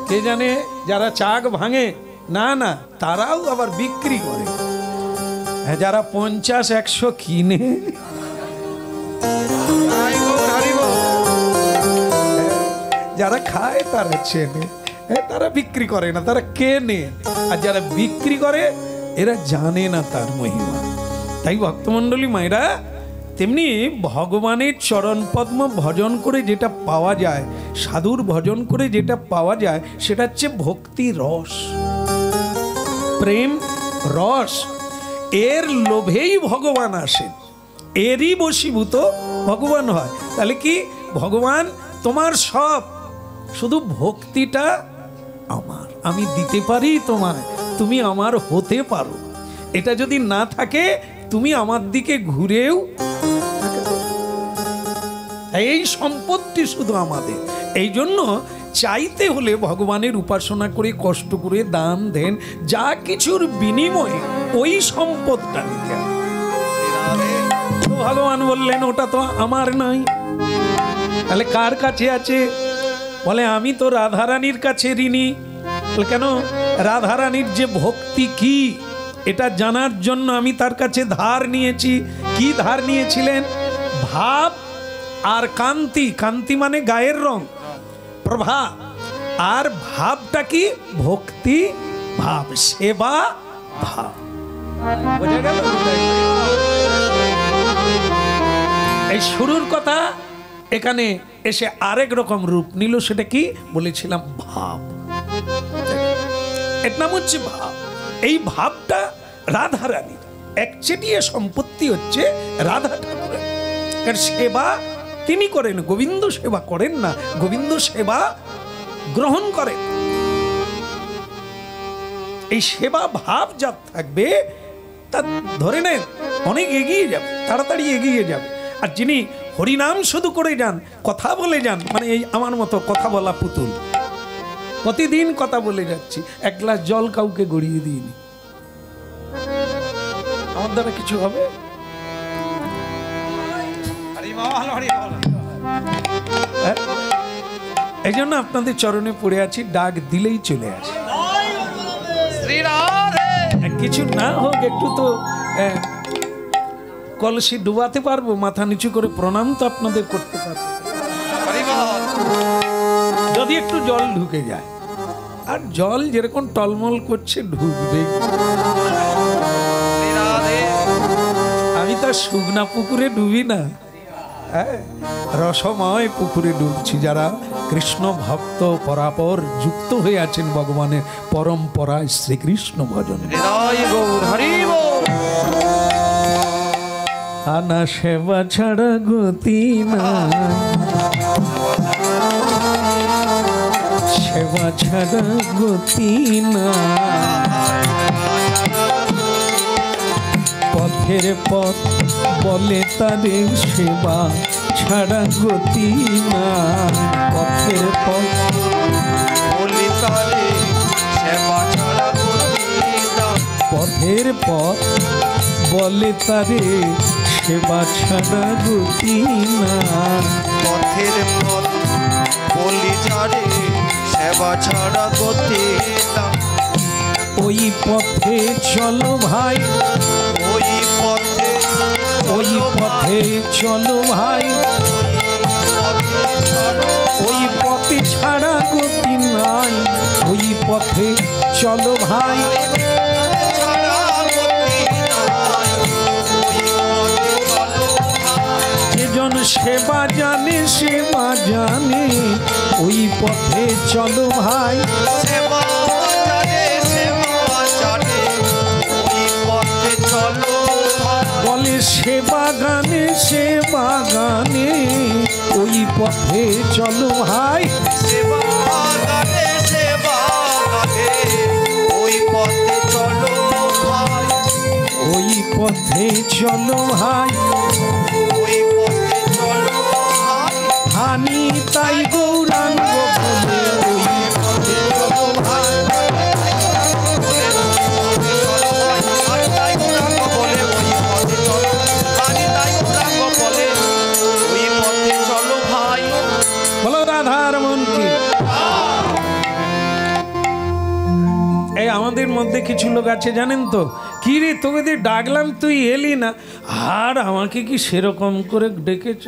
কে জানে? যারা চাক ভাঙে না, না তারাও আবার বিক্রি করে। যারা 50-100 কিনে, যারা খায় তারা চেনে, তারা বিক্রি করে না, তারা কেনে। আর যারা বিক্রি করে এরা জানে না তার মহিমা। তাই ভক্তমণ্ডলী মায়েরা, তেমনি ভগবানের চরণ পদ্ম ভজন করে যেটা পাওয়া যায়, সাধুর ভজন করে যেটা পাওয়া যায়, সেটা হচ্ছে ভক্তি রস, প্রেম রস। এর লোভেই ভগবান আসেন, এরই বশীভূত ভগবান হয়। তাহলে কি? ভগবান তোমার সব, শুধু ভক্তিটা আমার, আমি দিতে পারি তোমায়, তুমি আমার হতে পারো। এটা যদি না থাকে, তুমি আমার দিকে ঘুরেও, এই সম্পত্তি শুধু আমাদের। এই জন্য চাইতে হলে ভগবানের উপাসনা করে, কষ্ট করে, দান দেন, যা কিছুর বিনিময়ে ওই সম্পদটা নিতে হবে। ভগবান বললেন ওটা তো আমার নয়, তাহলে কার কাছে আছে? বলে আমি তো রাধারানীর কাছে ঋণী। কেন? রাধারানীর যে ভক্তি কি, এটা জানার জন্য আমি তার কাছে ধার নিয়েছি। কি ধার নিয়েছিলেন? ভাব আর কান্তি, কান্তি মানে গায়ের রং, প্রভা। আর ভাবটা কি? ভক্তি ভাব, সেবা ভাব। বোঝা গেল? এই শুরুর কথা এখানে এসে আরেক রকম রূপ নিল। সেটা কি বলেছিলাম? ভাব। এর নাম হচ্ছে ভাব। এই ভাবটা রাধারানীর একচেটিয়া সম্পত্তি হচ্ছে রাধা ঠাকুরের। এর সেবা তিনি করেন, গোবিন্দ সেবা করেন না, গোবিন্দ সেবা গ্রহণ করেন। এই সেবা ভাব যা থাকবে তা ধরে নেন অনেক এগিয়ে যাবে, তাড়াতাড়ি এগিয়ে যাবে। আর যিনি হরিনাম শুধু করে যান, কথা বলে যান, মানে এই আমার মতো কথা বলা পুতুল, প্রতিদিন কথা বলে যাচ্ছি, এক গ্লাস জল কাউকে গড়িয়ে দিইনি, আমার দ্বারা কিছু হবে? এই জন্য আপনাদের চরণে পড়ে আছি, ডাক দিলেই চলে আসে। কিছু না হোক, একটু তো কলসি ডুবাতে পারবো, মাথা নিচু করে প্রণাম তো আপনাদের করতে পারবো, যদি একটু জল ঢুকে যায়। আর জল যেরকম টলমল করছে ঢুকবে। আমি তো শুকনা পুকুরে ডুবি না, রসময় পুকুরে ডুবছি। যারা কৃষ্ণ ভক্ত পরাপর যুক্ত হয়ে আছেন ভগবানের পরম্পরায়, শ্রীকৃষ্ণ ভজন। আনা সেবা ছাড়া গতি না, সেবা ছাড়া গতি না, পথের পথ বলে তারে সেবা ছাড়া গতি না, পথের পথ বলে তারে সেবা ছাড়া গতি না, পথের পথ বলে তারে সেবা ছাড়া গতি না, পথের পথ বলি যারে সেবা ছাড়া গতি না। ওই পথে চলো ভাই, ওই পথে, ওই পথে চলো ভাই, ওই পথে ছাড়া গতি নাই, ওই পথে চলো ভাই, যেজন সেবা জানে সেবা জানে, ওই পথে চলো ভাই, সেবা জানে সেবা জানে, ওই পথে চলো বলে সেবা গানে সেবা গানে, ওই পথে চলো ভাই, সেবা গানে সেবা গানে, ওই পথে চলো ভাই, ওই পথে চলো ভাই, ওই পথে চলো ভাই, হানি তাই গৌরাঙ্গ বলে, ওই পথে চলো ভাই, বলো রাধার মন কি। এই আমাদের মধ্যে কিছু লোক আছে জানেন তো, কি রে তোকে ডাকলাম তুই এলি না, আর আমাকে কি সেরকম করে ডেকেছ?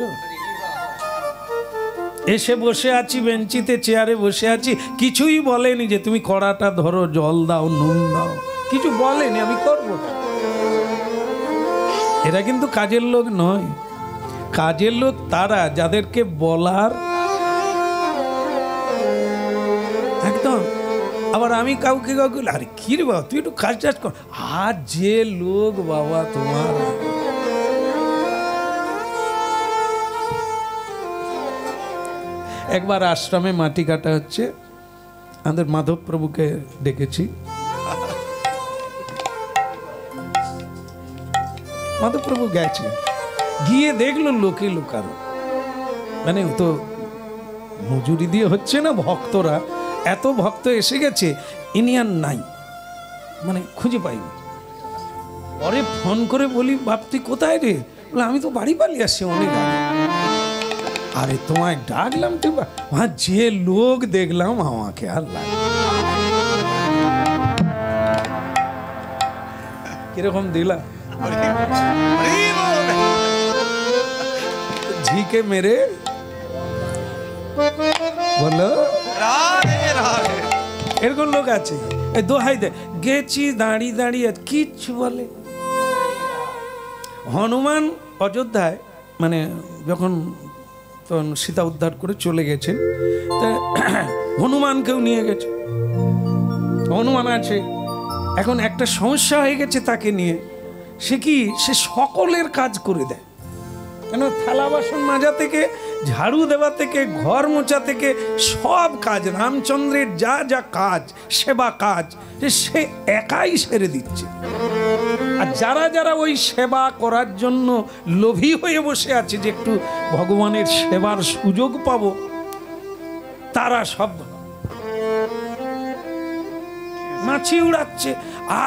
এসে বসে আছি বেঞ্চিতে, চেয়ারে বসে আছি, কিছুই বলেনি যে তুমি কড়াটা ধরো, জল দাও, নুন দাও, কিছু বলেনি, আমি করবো। এরা কিন্তু কাজের লোক নয়। কাজের লোক তারা যাদেরকে বলার একদম। আবার আমি কাউকে কাউকে, আরে কি রে বাবা তুই একটু কাজ টাজ কর, আর যে লোক বাবা তোমার। একবার আশ্রমে মাটি কাটা হচ্ছে, আমাদের মাধব প্রভুকে ডেকেছি। মাধব প্রভু গেছে, গিয়ে দেখলো লোকে লোকারো, মানে তো মজুরি দিয়ে হচ্ছে না, ভক্তরা এত ভক্ত এসে গেছে, ইনি আর নাই, মানে খুঁজে পাইনি। পরে ফোন করে বলি, বাপ তুই কোথায় রে? বলে আমি তো বাড়ি পালিয়ে আসছি অনেক আগে। আরে তোমায় ডাকলাম তুই, যে লোক দেখলাম আমাকে আর লাগে। কিরকম দিলা? ঝিকে মেরে বলো রাধে রাধে। এরকম লোক আছে এই দোহাই দে গেছি দাঁড়িয়ে দাঁড়িয়ে কিচ্ছু বলে। হনুমান অযোধ্যায় মানে যখন তখন সীতা উদ্ধার করে চলে গেছেন তা হনুমানকেও নিয়ে গেছে। হনুমান আছে, এখন একটা সমস্যা হয়ে গেছে তাকে নিয়ে। সে কি সে সকলের কাজ করে দেয়, কেন থালা বাসন মাজা থেকে ঝাড়ু দেওয়া থেকে ঘর মোছা থেকে সব কাজ রামচন্দ্রের যা যা কাজ সেবা কাজ সে একাই সেরে দিচ্ছে। আর যারা যারা ওই সেবা করার জন্য লোভী হয়ে বসে আছে যে একটু ভগবানের সেবার সুযোগ পাবো, তারা সব মাছি উড়াচ্ছে।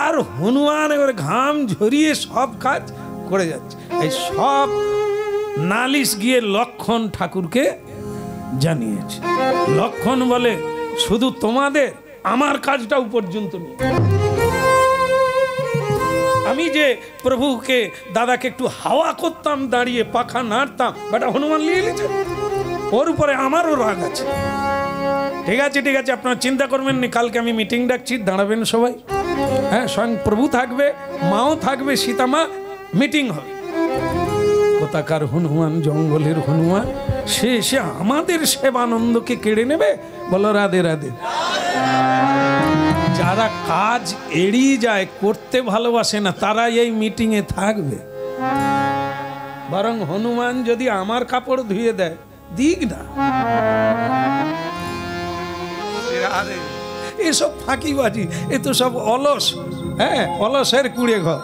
আর হনুমান এবার ঘাম ঝরিয়ে সব কাজ করে যাচ্ছে। এই সব নালিশ গিয়ে লক্ষণ ঠাকুরকে জানিয়েছে। লক্ষণ বলে শুধু তোমাদের, আমার কাজটাও পর্যন্ত নেই। আমি যে প্রভুকে দাদাকে একটু হাওয়া করতাম দাঁড়িয়ে পাখা নাড়তাম, বাট হনুমান নিয়ে নিয়েছে, ওর উপরে আমারও রাগ আছে। ঠিক আছে ঠিক আছে, আপনারা চিন্তা করবেন না, কালকে আমি মিটিং ডাকছি, দাঁড়াবেন সবাই। হ্যাঁ, স্বয়ং প্রভু থাকবে, মাও থাকবে, সীতামা, মিটিং হবে। কোথাকার হনুমান, জঙ্গলের হনুমান, সে সে আমাদের সেবানন্দকে কেড়ে নেবে। বলো রাধে রাধে। যারা কাজ এড়িয়ে যায়, করতে ভালোবাসে না, তারা এই মিটিংয়ে থাকবে। বরং হনুমান যদি আমার কাপড় ধুয়ে দেয়, দিক না। রাধে। এসব ফাঁকিবাজি, এ তো সব অলস। হ্যাঁ, অলসের কুড়ে ঘর।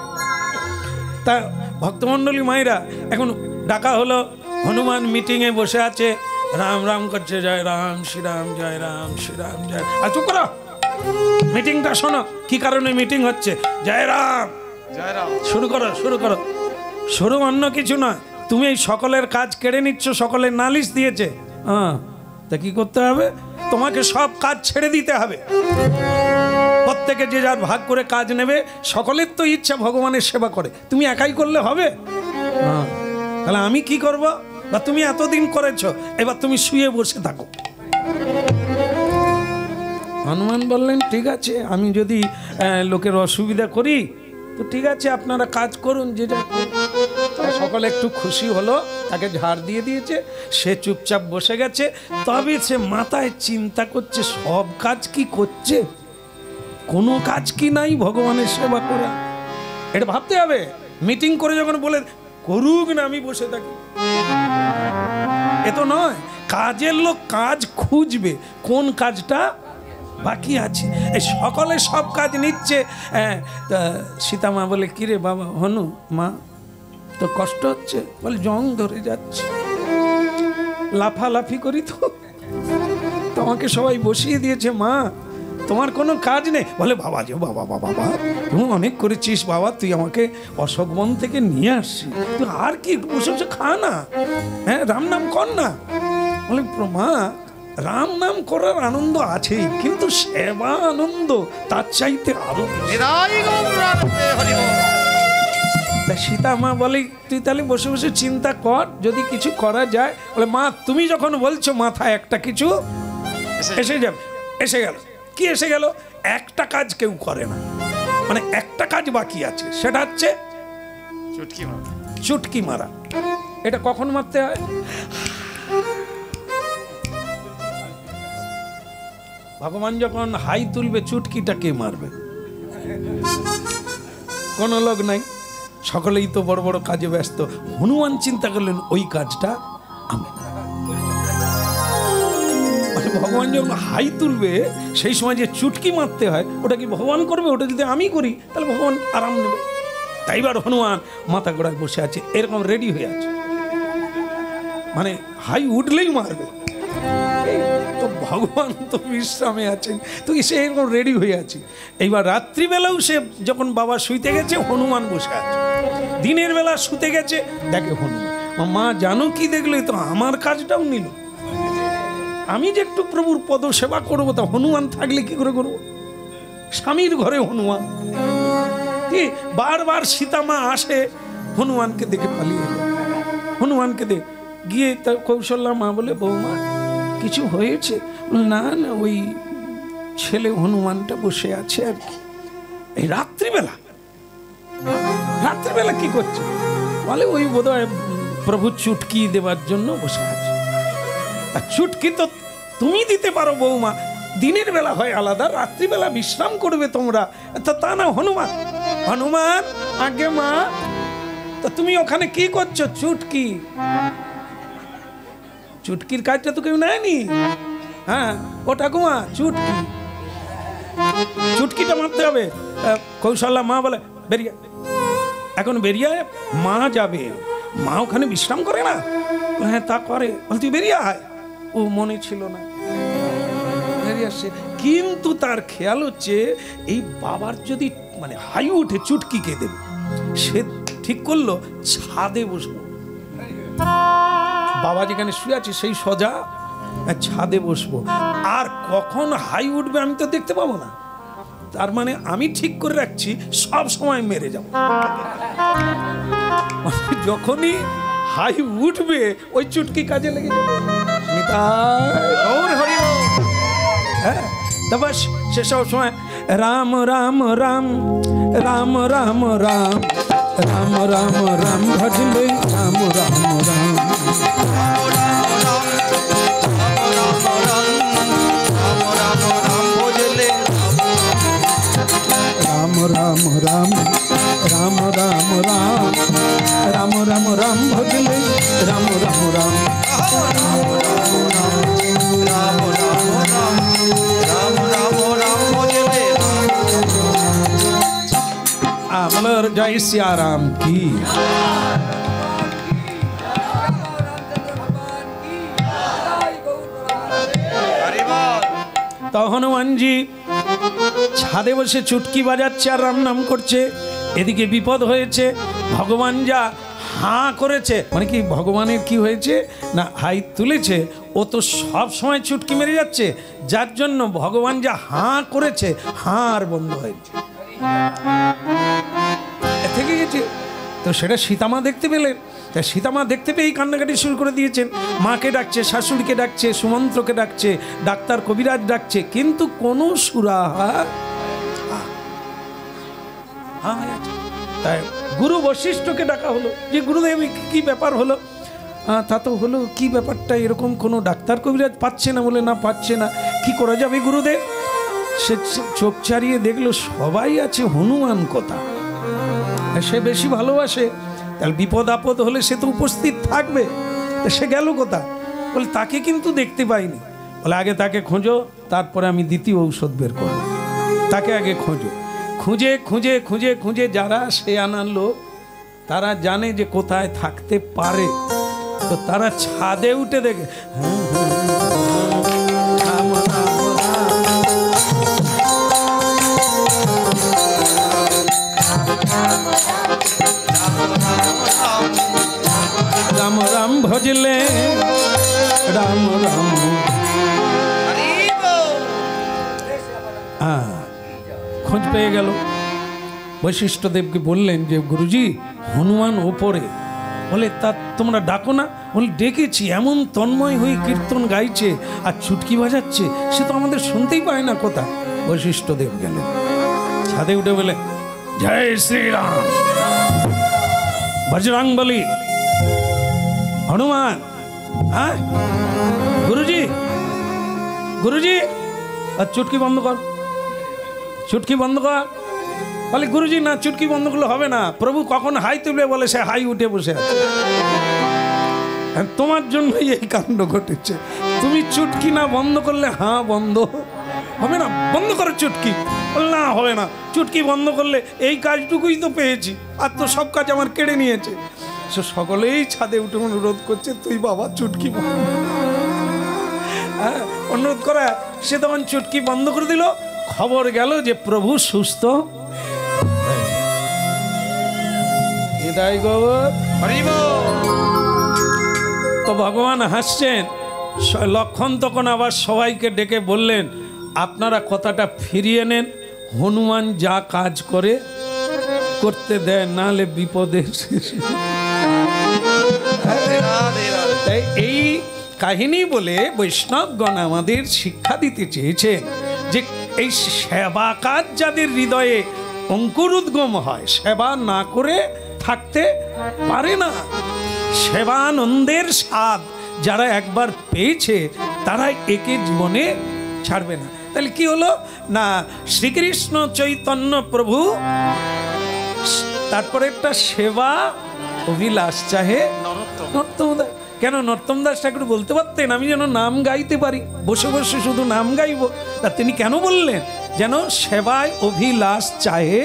তা ভক্তমণ্ডলী মায়েরা, এখন ডাকা হলো, হনুমান মিটিংয়ে বসে আছে, রাম রাম করছে, জয় রাম শ্রীরাম, জয় রাম শ্রীরাম, জয়। আর চুপ করো, মিটিংটা শোনো, কি কারণে মিটিং হচ্ছে। জয় রাম, জয় রাম। শুরু করো শুরু করো। শুরু অন্য কিছু নয়, তুমি এই সকলের কাজ কেড়ে নিচ্ছ, সকলের নালিশ দিয়েছে। হ্যাঁ, তা কি করতে হবে? তোমাকে সব কাজ ছেড়ে দিতে হবে। প্রত্যেকে যে যার ভাগ করে কাজ নেবে। সকলের তো ইচ্ছা ভগবানের সেবা করে, তুমি একাই করলে হবে? হ্যাঁ, তাহলে আমি কি করব? বা তুমি এতদিন করেছো, এবার তুমি শুয়ে বসে থাকো। হনুমান বললেন ঠিক আছে, আমি যদি লোকের অসুবিধা করি তো ঠিক আছে, আপনারা কাজ করুন যে যা। সকলে একটু খুশি হলো, তাকে ঝাড় দিয়ে দিয়েছে, সে চুপচাপ বসে গেছে। তবে সে মাথায় চিন্তা করছে, সব কাজ কি করছে, কোনো কাজ কি নাই ভগবানের সেবা করা। এটা ভাবতে হবে। মিটিং করে যখন বলে করুক না, আমি বসে থাকি, এ তো নয়। কাজের লোক কাজ খুঁজবে, কোন কাজটা বাকি আছে। এই সকলে সব কাজ নিচ্ছে। সীতামা বলে, কিরে বাবা হনু, মা তো কষ্ট হচ্ছে? বলে জং ধরে যাচ্ছে, লাফালাফি করি তো, তোমাকে সবাই বসিয়ে দিয়েছে, মা তোমার কোনো কাজ নেই। বলে বাবা যে বাবা বাবা বাবা, তুমি অনেক করেছিস বাবা, তুই আমাকে অশোক বন থেকে নিয়ে আসছিস, তুই আর কি বসে বসে খা না, হ্যাঁ রাম নাম কর না। বলে মা, রাম নাম করার আনন্দ আছেই, কিন্তু সেবা আনন্দ তার চাইতে আরো। সীতা মা বলে, তুই তাহলে বসে বসে চিন্তা কর, যদি কিছু করা যায়। বলে মা, তুমি যখন বলছো, মাথায় একটা কিছু এসে যাবে। এসে গেল। কি এসে গেল? একটা কাজ কেউ করে না, মানে একটা কাজ বাকি আছে, সেটা হচ্ছে চুটকি মারা। চুটকি মারা। এটা কখন মারতে হয়? ভগবান যখন হাই তুলবে, চুটকিটা কে মারবে? কোনো লোক নাই, সকলেই তো বড় বড় কাজে ব্যস্ত। হনুমান চিন্তা করলেন, ওই কাজটা আমি। ভগবান যখন হাই তুলবে, সেই সময় যে চুটকি মারতে হয়, ওটা কি ভগবান করবে? ওটা যদি আমি করি, তাহলে ভগবান আরাম নেবে। তাই বার হনুমান মাথা গোড়ায় বসে আছে, এরকম রেডি হয়ে আছে, মানে হাই উঠলেই মারবে। তো ভগবান তো বিশ্রামে আছেন, তো সে এরকম রেডি হয়ে আছে। এইবার রাত্রিবেলাও সে যখন বাবা শুইতে গেছে, হনুমান বসে আছে। দিনের বেলা শুতে গেছে, দেখে হনুমান। মা জানো কি দেখলো? তো আমার কাজটাও নিল। আমি যে একটু প্রভুর পদ সেবা করবো, তা হনুমান থাকলে কি করে করবো? স্বামীর ঘরে হনুমান, বারবার সীতামা আসে, হনুমানকে দেখে পালিয়ে গেল। হনুমানকে দেখে গিয়ে তার কৌশল্যা মা বলে, বৌমা কিছু হয়েছে? না না, ওই ছেলে হনুমানটা বসে আছে আর কি। এই রাত্রিবেলা? রাত্রিবেলা কি করছে? বলে ওই বোধহয় প্রভু চুটকি দেওয়ার জন্য বসে আছে। আর চুটকি তো তুমি দিতে পারো বৌমা, দিনের বেলা হয় আলাদা, রাত্রিবেলা বিশ্রাম করবে তোমরা, তা না হনুমান। হনুমান, আগে মা, তা তুমি ওখানে কি করছো? চুটকি, চুটকির কাজটা তো কেউ নেয়নি। হ্যাঁ ও ঠাকুমা, চুটকি, চুটকিটা মারতে হবে। কৌশল্যা মা বলে, বেরিয়ে। এখন বেরিয়ে মা যাবে, মা ওখানে বিশ্রাম করে না? হ্যাঁ তা করে। বল তুই বেরিয়ে আয়। ও মনে ছিল না, বেরিয়ে আসছে। কিন্তু তার খেয়াল হচ্ছে এই বাবার যদি মানে হাই উঠে চুটকিকে দেবে, সে ঠিক করলো ছাদে বসবো। বাবা যেখানে শুয়ে আছে সেই সোজা ছাদে বসবো, আর কখন হাই উঠবে আমি তো দেখতে পাবো না। তার মানে আমি ঠিক করে রাখছি সব সময় মেরে যাব। যখনই হাই উঠবে ওই চুটকি কাজে লেগে যাবে। হ্যাঁ, তারপর সে সব সময় রাম রাম রাম রাম রাম রাম রাম রাম রাম ভজলে রাম রাম রাম রাম রাম রাম রাম রাম রাম রাম রাম ভজলে রাম রাম রাম আমলর জয় সিয়া রাম কি। তো হনুমানজি ছাদে বসে চুটকি বাজাচ্ছে আর রাম নাম করছে। এদিকে বিপদ হয়েছে, ভগবান যা হাঁ করেছে, মানে কি ভগবানের কি হয়েছে না হাই তুলেছে, ও তো সব সময় চুটকি মেরে যাচ্ছে, যার জন্য ভগবান যা হাঁ করেছে হাঁ আর বন্ধ হয়েছে, থেকে গেছে। তো সেটা সীতামা দেখতে পেলেন। তা সীতামা দেখতে পেয়ে কান্নাকাটি শুরু করে দিয়েছেন। মাকে ডাকছে, শাশুড়িকে ডাকছে, সুমন্ত্রকে ডাকছে, ডাক্তার কবিরাজ ডাকছে, কিন্তু কোনো সুরাহা। তাই গুরু বশিষ্ঠকে ডাকা হলো যে গুরুদেব কি ব্যাপার হলো? তা তো হলো, কি ব্যাপারটা এরকম কোনো ডাক্তার কবিরাজ পাচ্ছে না? বলে না পাচ্ছে না, কি করা যাবে গুরুদেব? সে চোখ চারিয়ে দেখলো সবাই আছে, হনুমান কথা সে বেশি ভালোবাসে, তাহলে বিপদ আপদ হলে সে তো উপস্থিত থাকবে, সে গেল কোথা? বলে তাকে কিন্তু দেখতে পাইনি। বলে আগে তাকে খোঁজো, তারপরে আমি দ্বিতীয় ঔষধ বের করবো। তাকে আগে খোঁজো। খুঁজে খুঁজে খুঁজে খুঁজে যারা সে আনার লোক, তারা জানে যে কোথায় থাকতে পারে, তো তারা ছাদে উঠে দেখে রাম রাম ভজলে রাম রাম। খোঁজ পেয়ে গেল। বৈশিষ্ট্যদেবকে বললেন যে গুরুজি হনুমান ওপরে। বলে তা তোমরা ডাকো না? বলে ডেকেছি, এমন তন্ময় হয়ে কীর্তন গাইছে আর চুটকি বাজাচ্ছে, সে তো আমাদের শুনতেই পায় না কথা। বৈশিষ্ট্যদেব গেলেন ছাদে উঠে বলে জয় শ্রীরাম, বজরংবলী, হনুমান। হ্যাঁ গুরুজি, গুরুজি আর চুটকি বন্ধ কর, চুটকি বন্ধ কর। বলে গুরুজি না, চুটকি বন্ধ করলে হবে না, প্রভু কখন হাই তুলবে বলে সে হাই উঠে বসে আছে, তোমার জন্যই এই কাণ্ড ঘটেছে। তুমি চুটকি না বন্ধ করলে হাঁ বন্ধ হবে না, বন্ধ করো চুটকি। বলে না হবে না, চুটকি বন্ধ করলে এই কাজটুকুই তো পেয়েছি, আর তো সব কাজ আমার কেড়ে নিয়েছে। সে সকলেই ছাদে উঠে অনুরোধ করছে তুই বাবা চুটকি বন্ধ। হ্যাঁ অনুরোধ করা, সে তখন চুটকি বন্ধ করে দিল। খবর গেল যে প্রভু সুস্থ। তো ভগবান হাসছেন। লক্ষণ তখন আবার সবাইকে ডেকে বললেন আপনারা কথাটা ফিরিয়ে নেন, হনুমান যা কাজ করে করতে দেয়, নাহলে বিপদে। তাই এই কাহিনী বলে বৈষ্ণবগণ আমাদের শিক্ষা দিতে চেয়েছেন যে এই সেবা কাজ যাদের হৃদয়ে অঙ্কুরোদ্গম হয়, সেবা না করে থাকতে পারে না। সেবানন্দের স্বাদ যারা একবার পেয়েছে তারা একে জীবনে ছাড়বে না। তাহলে কি হলো না, শ্রীকৃষ্ণ চৈতন্য প্রভু তারপরে একটা সেবা অভিলাষ চাহে নর্তম দাস। কেন নর্তম দাস ঠাকুর বলতে পারতেন আমি যেন নাম গাইতে পারি, বসে বসে শুধু নাম গাইব? তা তিনি কেন বললেন? যেন সেবায় অভিলাষ চাহে,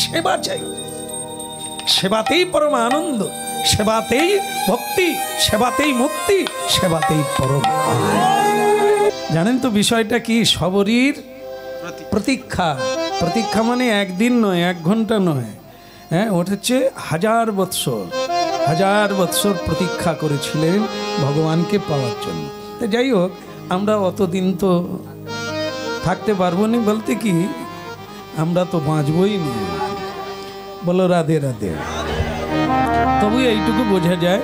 সেবা চাই, সেবাতেই পরম আনন্দ, সেবাতেই ভক্তি, সেবাতেই মুক্তি, সেবাতেই পরম। জানেন তো বিষয়টা কি? শবরীর প্রতীক্ষা। প্রতীক্ষা মানে একদিন নয়, 1 ঘন্টা নয়, হ্যাঁ, ওটা হচ্ছে 1000 বৎসর। 1000 বৎসর প্রতীক্ষা করেছিলেন ভগবানকে পাওয়ার জন্য। তো যাই হোক, আমরা অতদিন তো থাকতে পারবো না, বলতে কি আমরা তো বাঁচবই না। বলো রাধে রাধে। তবু এইটুকু বোঝা যায়,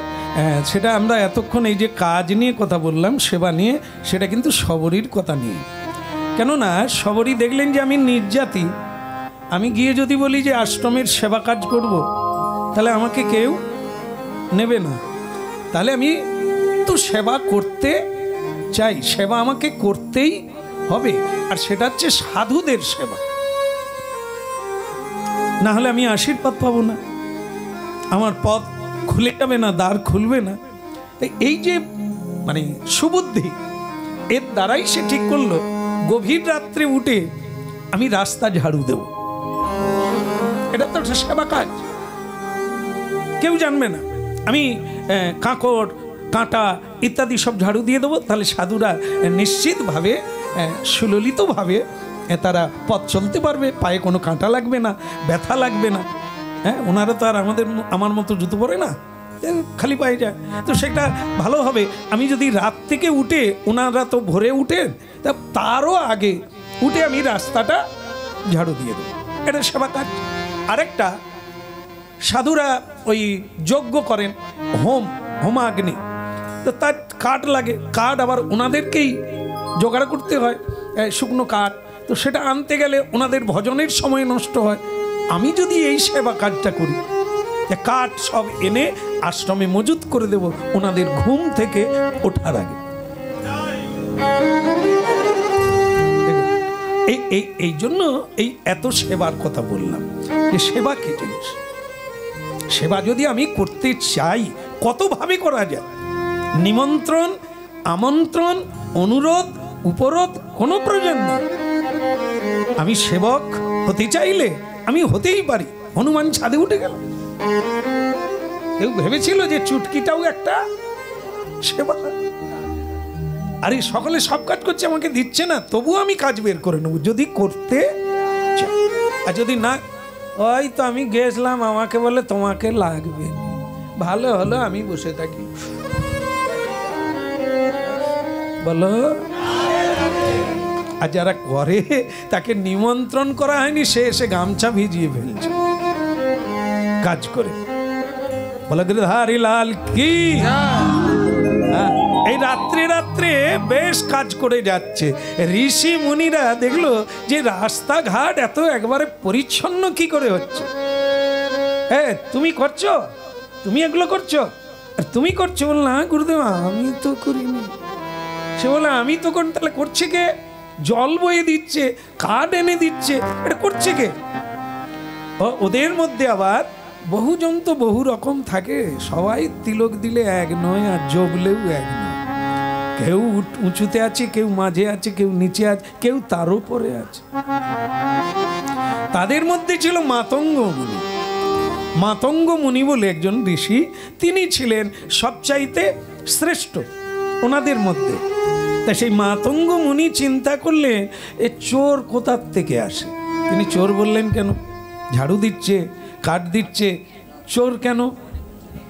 সেটা আমরা এতক্ষণ এই যে কাজ নিয়ে কথা বললাম, সেবা নিয়ে, সেটা কিন্তু শবরীর কথা নিয়ে। কেননা শবরী দেখলেন যে আমি নির্যাতি, আমি গিয়ে যদি বলি যে আশ্রমের সেবা কাজ করব, তাহলে আমাকে কেউ নেবে না। তাহলে আমি তো সেবা করতে চাই, সেবা আমাকে করতেই হবে, আর সেটা হচ্ছে সাধুদের সেবা। না হলে আমি আশীর্বাদ পাবো না, আমার পথ খুলে যাবে না, দ্বার খুলবে না। এই যে মানে সুবুদ্ধি, এর দ্বারাই সে ঠিক করলো গভীর রাত্রে উঠে আমি রাস্তা ঝাড়ু দেব। এটা তো একটা সেবা কাজ, কেউ জানবে না। আমি কাঁকড় কাঁটা ইত্যাদি সব ঝাড়ু দিয়ে দেবো, তাহলে সাধুরা নিশ্চিতভাবে সুললিতভাবে তারা পথ চলতে পারবে, পায়ে কোনো কাঁটা লাগবে না, ব্যথা লাগবে না। হ্যাঁ, ওনারা তো আর আমার মতো জুতো পরে না, খালি পায়ে যায়। তো সেটা ভালো হবে আমি যদি রাত থেকে উঠে, ওনারা তো ভোরে উঠেন, তা তারও আগে উঠে আমি রাস্তাটা ঝাড়ু দিয়ে দেবো। এটা সেবা কাজ। আরেকটা, সাধুরা ওই যজ্ঞ করেন, হোমাগ্নি, তো তার কাঠ লাগে, কাঠ আবার ওনাদেরকেই জোগাড় করতে হয়, শুকনো কাঠ। তো সেটা আনতে গেলে ওনাদের ভজনের সময় নষ্ট হয়। আমি যদি এই সেবা কাজটা করি, কাঠ সব এনে আশ্রমে মজুত করে দেব ওনাদের ঘুম থেকে ওঠার আগে। এই জন্য এই এত সেবার কথা বললাম, যে সেবা কি জিনিস। সেবা যদি আমি করতে চাই, কতভাবে করা যায়। নিমন্ত্রণ, আমন্ত্রণ, অনুরোধ, উপরোধ কোনো প্রয়োজন নেই। আমি সেবক হতে চাইলে আমি হতেই পারি। হনুমান ছাদে উঠে গেল, কেউ ভেবেছিল যে চুটকিটাও একটা সেবা। আরে সকলে সব কাজ করছে, আমাকে দিচ্ছে না, তবুও আমি কাজ বের করে নেব যদি করতে চাই। আর যদি না, ওই তো আমি গেছিলাম, আমাকে বলে তোমাকে লাগবে, ভালো হলো আমি বসে থাকি। বলো, আর যারা করে তাকে নিমন্ত্রণ করা হয়নি, সে এসে গামছা ভিজিয়ে ফেলছে কাজ করে। বলে গিরধারী লাল কি। এই রাত্রে রাত্রে বেশ কাজ করে যাচ্ছে। ঋষি মুনিরা দেখলো যে রাস্তাঘাট এত একবারে পরিচ্ছন্ন কি করে হচ্ছে। তুমি করছো, তুমি এগুলো করছো, আর তুমি করছো? বল না গুরুদেব আমি তো করিনি। সে বলে আমি তো করি। তাহলে করছে কে? জল বয়ে দিচ্ছে, কাঠ এনে দিচ্ছে, এটা করছে কে? ওদের মধ্যে আবার বহুজন তো বহু রকম থাকে, সবাই তিলক দিলে এক নয়, আর জবলেও এক নয়। কেউ উঁচুতে আছে, কেউ মাঝে আছে, কেউ নিচে আছে, কেউ তার উপরে আছে। তাদের মধ্যে ছিল মাতঙ্গ মুনি। মাতঙ্গ মুনি বলে একজন ঋষি, তিনি ছিলেন সবচাইতে শ্রেষ্ঠ ওনাদের মধ্যে। তা সেই মাতঙ্গ মুনি চিন্তা করলেন এ চোর কোথার থেকে আসে। তিনি চোর বললেন কেন? ঝাড়ু দিচ্ছে, কাঠ দিচ্ছে, চোর কেন?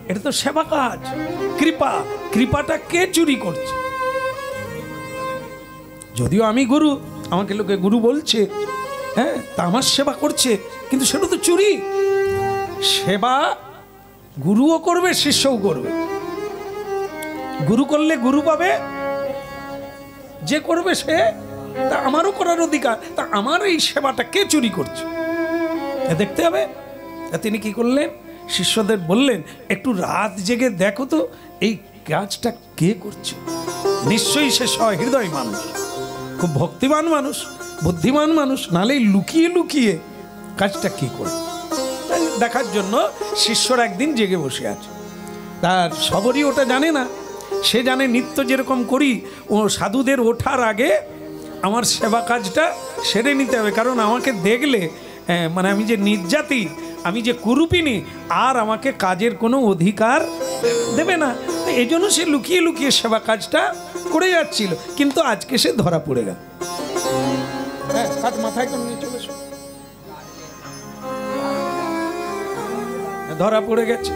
এটা তো সেবা কাজ, কৃপা। কৃপাটা কে চুরি করছে? যদিও আমি গুরু, আমাকে লোকে গুরু বলছে, হ্যাঁ, তা আমার সেবা করছে, কিন্তু সেটা তো চুরি। সেবা গুরুও করবে, শিষ্যও করবে। গুরু করলে গুরু পাবে, যে করবে সে, তা আমারও করার অধিকার, তা আমার এই সেবাটা কে চুরি করছে দেখতে হবে। তিনি কি করলেন, শিষ্যদের বললেন একটু রাত জেগে দেখো তো এই কাজটা কে করছে। নিশ্চয়ই সে সহৃদয় মানুষ, খুব ভক্তিমান মানুষ, বুদ্ধিমান মানুষ, নালে লুকিয়ে লুকিয়ে কাজটা কে করে। দেখার জন্য শিষ্যরা একদিন জেগে বসে আছে। তার সবরই ওটা জানে না, সে জানে নিত্য যেরকম করি ও সাধুদের ওঠার আগে আমার সেবা কাজটা সেরে নিতে হবে, কারণ আমাকে দেখলে মানে আমি যে নির্যাতি, আমি যে কুরুপিনী, আর আমাকে কাজের কোনো অধিকার দেবে না। এই জন্য সে লুকিয়ে লুকিয়ে সেবা কাজটা করে যাচ্ছিল, কিন্তু আজকে সে ধরা পড়ে গেল। হাত মাথায় করে নিয়ে চলে এসো। ধরা পড়ে গেছে,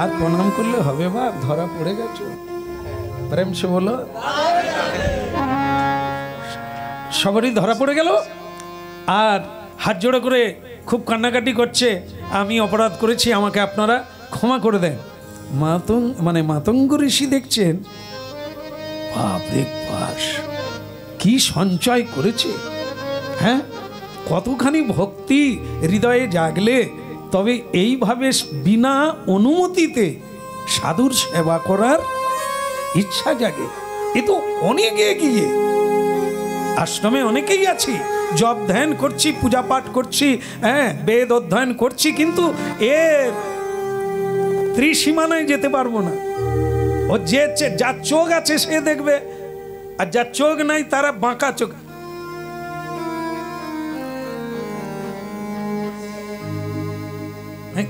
আর প্রণাম করলে হবে বা ধরা পড়ে গেছে, প্রেম সে বলো। সবারই ধরা পড়ে গেল, আর হাত জোড়া করে খুব কান্নাকাটি করছে, আমি অপরাধ করেছি, আমাকে আপনারা ক্ষমা করে দেন। মাতঙ্গ ঋষি দেখছেন, বাপরে বাস, কি সঞ্চয় করেছে, হ্যাঁ, কতখানি ভক্তি হৃদয়ে জাগলে তবে এইভাবে বিনা অনুমতিতে সাধুর সেবা করার ইচ্ছা জাগে। এ তো অনেক এগিয়ে, আশ্রমে অনেকেই আছি, জপ ধ্যান করছি, পূজা পাঠ করছি, হ্যাঁ, বেদ অধ্যয়ন করছি, কিন্তু এর ত্রিসীমানায় যেতে পারবো না। ও যে যার চোখ আছে সে দেখবে, আর যার চোখ নাই তারা বাঁকা চোখ।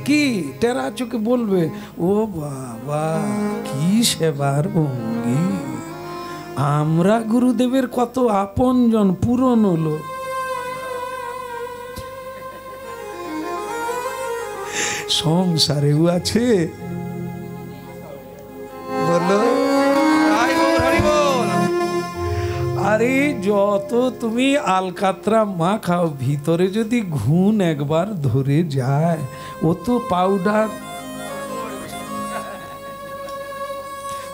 কি টেরা চোখে বলবে, ও বাবা কি সেবার ভঙ্গি, আমরা গুরুদেবের কত আপনজন, পুরনো লোক। সংসারেও আছে, বলো আরে যত তুমি আলকাতরা মা খাও, ভিতরে যদি ঘুণ একবার ধরে যায়, ও তো পাউডার,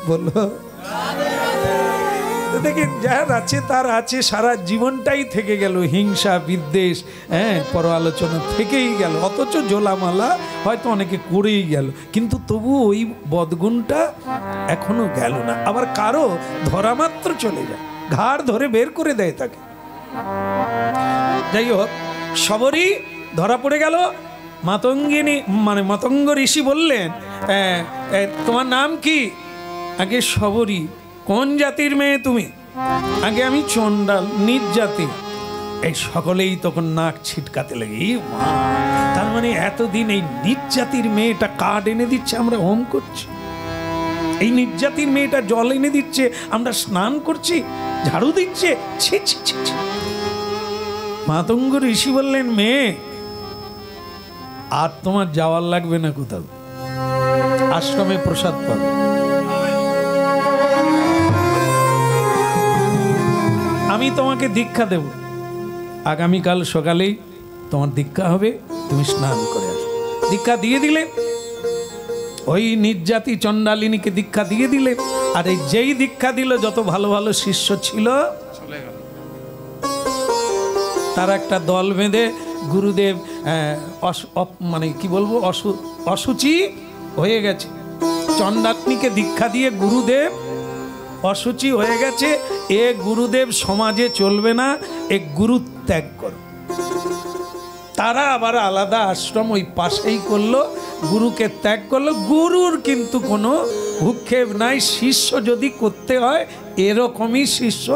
বলো দেখে যার আছে তার আছে, সারা জীবনটাই থেকে গেল হিংসা বিদ্বেষ, হ্যাঁ, পর আলোচনা থেকেই গেল, অথচ জোলামালা হয়তো অনেকে করেই গেল, কিন্তু তবু ওই বদগুণটা এখনো গেল না। আবার কারো ধরা মাত্র চলে যায়, ঘাড় ধরে বের করে দেয় তাকে। যাই হোক, সবরই ধরা পড়ে গেল। মাতঙ্গ ঋষি বললেন, তোমার নাম কি? আগে সবরী। কোন জাতির মেয়ে তুমি? আগে আমি চণ্ডাল, নিজ জাতি। এই সকলেই তখন নাক ছিটকাতে লাগে, তার মানে এতদিন এই নিজ জাতির মেয়েটা কাঠ এনে দিচ্ছে, আমরা হোম করছি, এই নিজ জাতির মেয়েটা জল এনে দিচ্ছে, আমরা স্নান করছি, ঝাড়ু দিচ্ছে, ছি ছি ছি ছি। মাতঙ্গ ঋষি বললেন, মেয়ে আর তোমার যাওয়ার লাগবে না কোথাও, আশ্রমে প্রসাদ পাবে। আমি তোমাকে দীক্ষা দেব, আগামীকাল সকালেই তোমার দীক্ষা হবে, তুমি স্নান করে আসো। দীক্ষা দিয়ে দিলে, ওই নির্যাতি চণ্ডালিনীকে দীক্ষা দিয়ে দিলে, আর এই যেই দীক্ষা দিল যত ভালো ভালো শিষ্য ছিল তারা একটা দল বেঁধে, গুরুদেব মানে কি বলবো, অসুচি হয়ে গেছে, চণ্ডালিনীকে দীক্ষা দিয়ে গুরুদেব অসুচি হয়ে গেছে, এ গুরুদেব সমাজে চলবে না, এ গুরু ত্যাগ করো। তারা আবার আলাদা আশ্রম ওই পাশেই করলো, গুরুকে ত্যাগ করলো। গুরুর কিন্তু কোনো ভূক্ষেপ নাই, শিষ্য যদি করতে হয় এরকমই শিষ্য।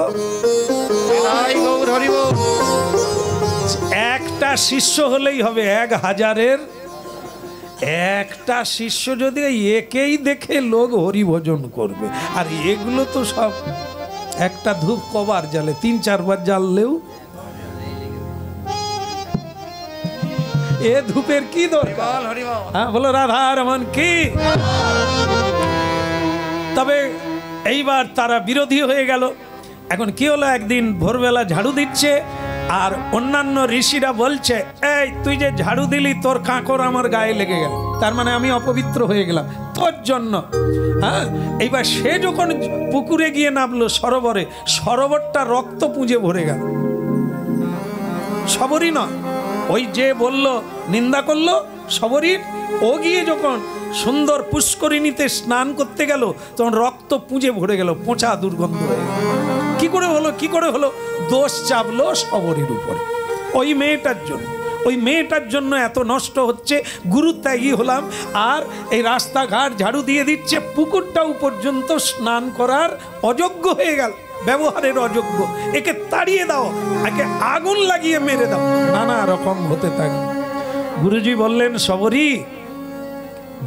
একটা শিষ্য হলেই হবে, 1000-এর একটা শিষ্য যদি একেই দেখে লোক হরিভজন করবে, আর এগুলো তো সব একটা ধূপ কবার জ্বালে, 3-4 বার জ্বাললেও এ ধূপের কি দরকার? হ্যাঁ বলো, রাধা রমন কি। তবে এইবার তারা বিরোধী হয়ে গেল। এখন কি হলো, একদিন ভোরবেলা ঝাড়ু দিচ্ছে, আর অন্যান্য ঋষিরা বলছে, এই তুই যে ঝাড়ু দিলি তোর কাঁকর আমার গায়ে লেগে গেল। তার মানে আমি অপবিত্র হয়ে গেলাম তোর জন্য। হ্যাঁ, এইবার সে যখন পুকুরে গিয়ে নামলো সরোবরে, সরোবরটা রক্ত পুঁজে ভরে গেল। শবরী নয়, ওই যে বলল নিন্দা করলো শবরীর, ও গিয়ে যখন সুন্দর পুষ্করিণীতে স্নান করতে গেল তখন রক্ত পুঁজে ভরে গেল, পচা দুর্গন্ধ হয়ে গেল। কি করে হলো, কি করে হলো? দোষ চাপলো শবরীর উপরে। ওই মেয়েটার জন্য, ওই মেয়েটার জন্য এত নষ্ট হচ্ছে, গুরুত্যাগী হলাম, আর এই রাস্তাঘাট ঝাড়ু দিয়ে দিচ্ছে, পুকুরটাও পর্যন্ত স্নান করার অযোগ্য হয়ে গেল, ব্যবহারের অযোগ্য। একে তাড়িয়ে দাও, একে আগুন লাগিয়ে মেরে দাও, নানা রকম হতে থাকে। গুরুজি বললেন, শবরী,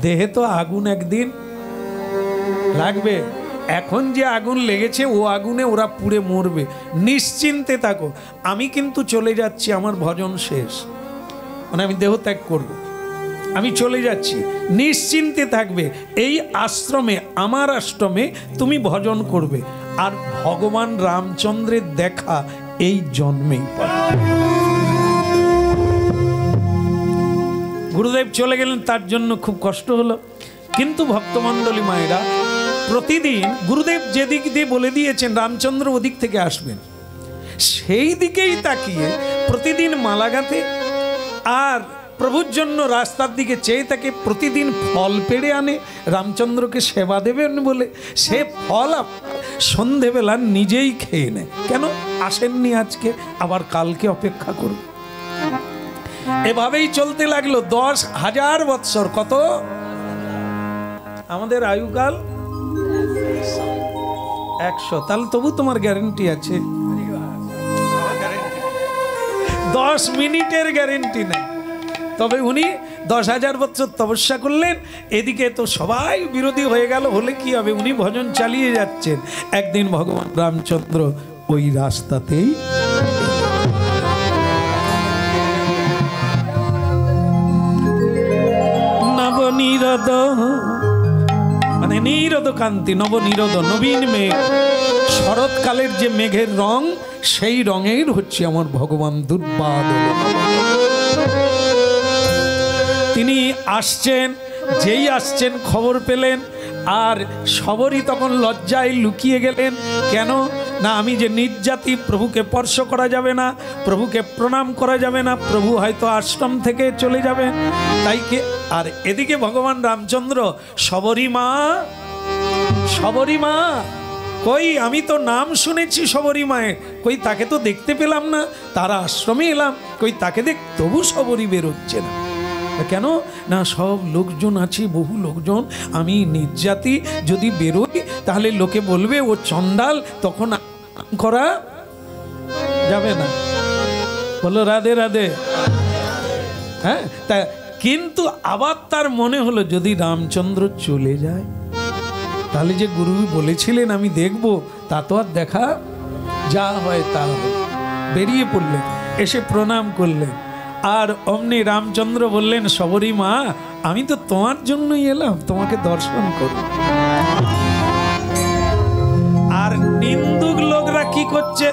দেহে তো আগুন একদিন লাগবে, এখন যে আগুন লেগেছে ও আগুনে ওরা পুড়ে মরবে, নিশ্চিন্তে থাকো, আমি কিন্তু চলে যাচ্ছি, আমার ভজন শেষ, মানে আমি দেহ ত্যাগ করব, আমি চলে যাচ্ছি, নিশ্চিন্তে থাকবে, এই আশ্রমে, আমার আশ্রমে তুমি ভজন করবে, আর ভগবান রামচন্দ্রের দেখা এই জন্মেই পাবে। গুরুদেব চলে গেলেন, তার জন্য খুব কষ্ট হলো। কিন্তু ভক্তমণ্ডলী মায়েরা, প্রতিদিন গুরুদেব যেদিক দিয়ে বলে দিয়েছেন রামচন্দ্র ওদিক থেকে আসবেন, সেই দিকেই তাকিয়ে প্রতিদিন মালা গাঁথে, আর প্রভুর জন্য রাস্তার দিকে চেয়ে তাকে প্রতিদিন ফল পেড়ে আনে রামচন্দ্রকে সেবা দেবেন বলে। সে ফল সন্ধেবেলা নিজেই খেয়ে নেয়। কেন আসেননি আজকে, আবার কালকে অপেক্ষা করব। এভাবেই চলতে লাগলো 10,000 বৎসর। কত আমাদের আয়ুকাল? 100। তাহলে তবু তোমার গ্যারেন্টি আছে, 10 মিনিটের গ্যারেন্টি নেই। তবে উনি 10,000 বছর তপস্যা করলেন, এদিকে তো সবাই বিরোধী হয়ে গেল, হলে কি হবে, উনি ভজন চালিয়ে যাচ্ছেন। একদিন ভগবান রামচন্দ্র ওই রাস্তাতেই নবনীরদ, মানে নীরদ কান্তি, নবনীরদ, নবীন মেঘ, শরৎকালের যে মেঘের রং, সেই রঙের হচ্ছে আমার ভগবান দুর্বাদল। তিনি আসছেন, যেই আসছেন খবর পেলেন, আর শবরী তখন লজ্জায় লুকিয়ে গেলেন। কেন না, আমি যে নির্যাতি, প্রভুকে স্পর্শ করা যাবে না, প্রভুকে প্রণাম করা যাবে না, প্রভু হয়তো আশ্রম থেকে চলে যাবেন, তাই কে। আর এদিকে ভগবান রামচন্দ্র, শবরী মা, শবরী মা কই, আমি তো নাম শুনেছি শবরী মায়ের, কই তাকে তো দেখতে পেলাম না, তারা আশ্রমে এলাম, কই তাকে দেখ, তবু শবরী বেরোচ্ছে না। কেন না, সব লোকজন আছে, বহু লোকজন, আমি নির্যাতি, যদি বেরোই তাহলে লোকে বলবে ও চণ্ডাল, তখন করা যাবে না। বলো রাধে রাধে। হ্যাঁ, তা কিন্তু আবার তার মনে হলো, যদি রামচন্দ্র চলে যায় তাহলে যে গুরু বলেছিলেন আমি দেখব, তা তো আর দেখা, যা হয় তা হবে। বেরিয়ে পড়লেন, এসে প্রণাম করলেন, আর অমনি রামচন্দ্র বললেন, শবরী মা, আমি তো তোমার জন্যই এলাম, তোমাকে দর্শন করব। আর নিন্দুক লোকরা কি করছে,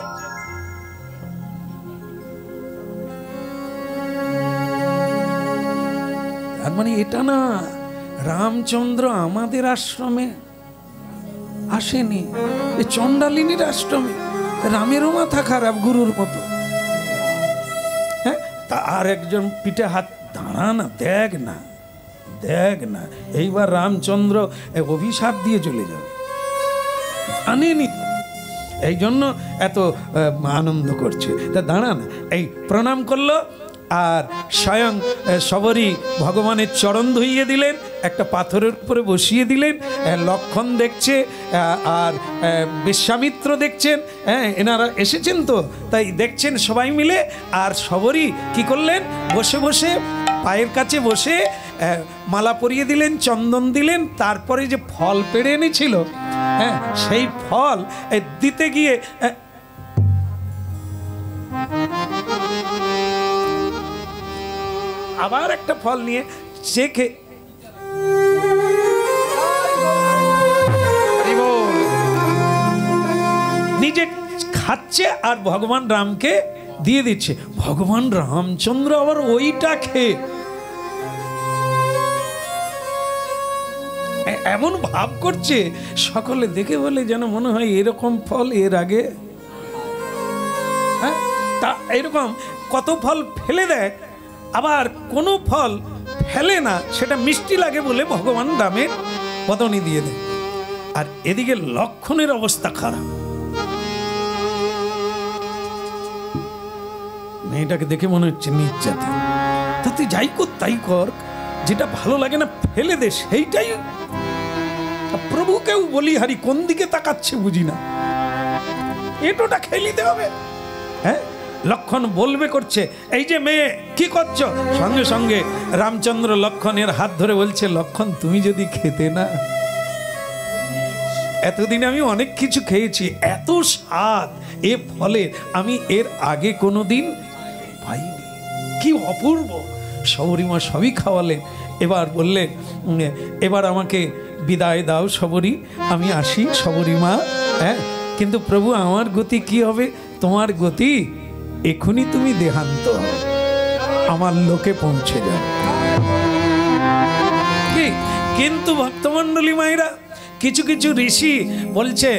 তার মানে এটা না, রামচন্দ্র আমাদের আশ্রমে আসেনি, চণ্ডালিনীর আশ্রমে, রামেরও মাথা খারাপ গুরুর মতো। হ্যাঁ, আর একজন পিঠে হাত, দাঁড়া না, দেখ না, দেখ না, এইবার রামচন্দ্র অভিশাপ দিয়ে চলে যাবে, আনেনি, এই জন্য এত আনন্দ করছে। তা দাঁড়া না, এই প্রণাম করলো, আর স্বয়ং শবরী ভগবানের চরণ ধুইয়ে দিলেন, একটা পাথরের উপরে বসিয়ে দিলেন। লক্ষণ দেখছে, আর বিশ্বামিত্র দেখছেন, হ্যাঁ এনারা এসেছেন তো, তাই দেখছেন সবাই মিলে। আর শবরী কি করলেন, বসে বসে পায়ের কাছে বসে মালা পরিয়ে দিলেন, চন্দন দিলেন, তারপরে যে ফল পেড়ে এনেছিল, হ্যাঁ সেই ফল দিতে গিয়ে আবার একটা ফল নিয়ে চেখে নিজে খাচ্ছে, আর ভগবান রামকে দিয়ে দিচ্ছে। ভগবান রামচন্দ্র আবার ওইটা খেয়ে এমন ভাব করছে, সকলে দেখে বলে যেন মনে হয় এরকম ফল এর আগে, হ্যাঁ, তা এরকম কত ফল ফেলে দেয়, আবার কোনো ফল ফেলে না, সেটা মিষ্টি লাগে বলে ভগবান রামের বদনে দিয়ে দেয়। আর এদিকে লক্ষণের অবস্থা খারাপ। মেয়েটাকে দেখে মনে হচ্ছে নির্যাতন, তা তুই যাই কর তাই কর, যেটা ভালো লাগে না ফেলে দে, সেইটাই। প্রভুকেও বলি হারি কোন দিকে তাকাচ্ছে বুঝি না, এটোটা খেলিতে হবে। হ্যাঁ, লক্ষণ বলবে করছে, এই যে মেয়ে কি করছো, সঙ্গে সঙ্গে রামচন্দ্র লক্ষণের হাত ধরে বলছে, লক্ষণ তুমি যদি খেতে না, এতদিন আমি অনেক কিছু খেয়েছি, এত স্বাদ এ ফলে আমি এর আগে কোনোদিন পাইনি, কি অপূর্ব। শবরীমা সবই খাওয়ালেন। এবার বললেন, এবার আমাকে বিদায় দাও শবরী, আমি আসি শবরীমা। হ্যাঁ, কিন্তু প্রভু আমার গতি কি হবে? তোমার গতি এখনই তুমি দেহান্ত হবে, আমার লোকে পৌঁছে যাবে। কি কিন্তু ভক্তমণ্ডলী মায়েরা, কিছু কিছু ঋষি বলছে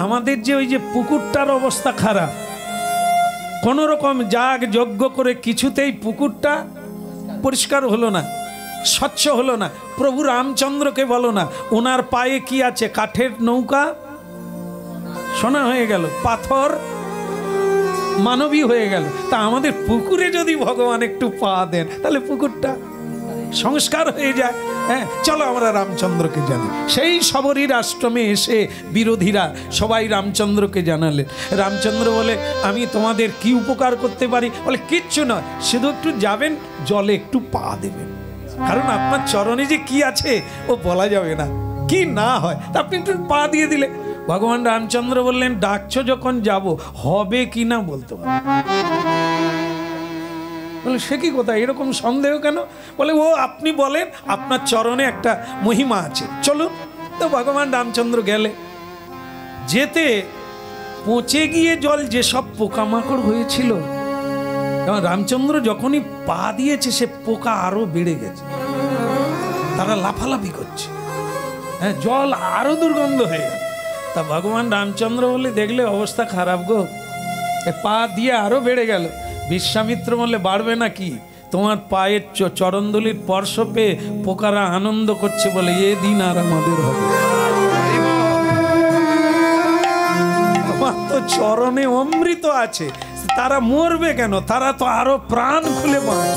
আমাদের যে ওই যে পুকুরটার অবস্থা খারাপ, কোন রকম যাগ যজ্ঞ করে কিছুতেই পুকুরটা পরিষ্কার হলো না, স্বচ্ছ হলো না। প্রভু রামচন্দ্রকে বলো না, ওনার পায়ে কি আছে? কাঠের নৌকা সোনা হয়ে গেল, পাথর মানবী হয়ে গেল। তা আমাদের পুকুরে যদি ভগবান একটু পা দেন, তাহলে পুকুরটা সংস্কার হয়ে যায়। হ্যাঁ, চলো আমরা রামচন্দ্রকে জানি। সেই শবরীর আশ্রমে এসে বিরোধীরা সবাই রামচন্দ্রকে জানালেন। রামচন্দ্র বলে, আমি তোমাদের কি উপকার করতে পারি? বলে, কিচ্ছু নয়, শুধু একটু যাবেন, জলে একটু পা দেবেন, কারণ আপনার চরণে যে কি আছে ও বলা যাবে না, কি না হয়, তা আপনি একটু পা দিয়ে দিলে। ভগবান রামচন্দ্র বললেন, ডাকছো যখন যাব, হবে কি না বলতে পারো। বলে, সে কি কথা, এরকম সন্দেহ কেন? বলে, ও আপনি বলেন, আপনার চরণে একটা মহিমা আছে, চলো। তো ভগবান রামচন্দ্র গেলে, যেতে পচে গিয়ে জল যেসব পোকামাকড় হয়েছিল, এবং রামচন্দ্র যখনই পা দিয়েছে সে পোকা আরো বেড়ে গেছে, তারা লাফালাফি করছে। হ্যাঁ, জল আরো দুর্গন্ধ হয়ে গেল। তা ভগবান রামচন্দ্র বলে, দেখলে অবস্থা খারাপ গো, পা দিয়ে আরো বেড়ে গেল। বিশ্বামিত্র বললে, বাড়বে নাকি? তোমার পায়ের চরণদুলির স্পর্শ পেয়ে পোকারা আনন্দ করছে, বলে এ দিন আর আমাদের হবে। তোমার তো চরণে অমৃত আছে, তারা মরবে কেন? তারা তো আরো প্রাণ খুলে পড়ে।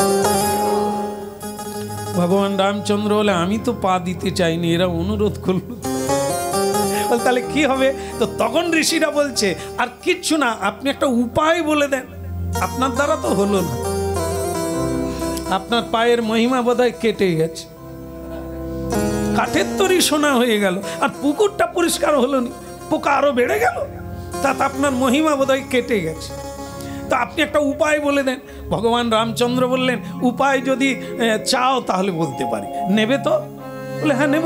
ভগবান রামচন্দ্র বলে, আমি তো পা দিতে চাইনি, এরা অনুরোধ করল, তাহলে কি হবে? তো তখন ঋষিরা বলছে, আর কিচ্ছু না, আপনি একটা উপায় বলে দেন। আপনার দ্বারা তো হলো না, আপনার পায়ের মহিমা বোধহয় কেটে গেছে, কাঠের তরি সোনা হয়ে গেল, আর পুকুরটা পরিষ্কার হলো না, পোকা আরো বেড়ে গেল, তাতে আপনার মহিমা বোধহয় কেটে গেছে। তো আপনি একটা উপায় বলে দেন। ভগবান রামচন্দ্র বললেন, উপায় যদি চাও তাহলে বলতে পারি, নেবে তো? বলে, হ্যাঁ নেব,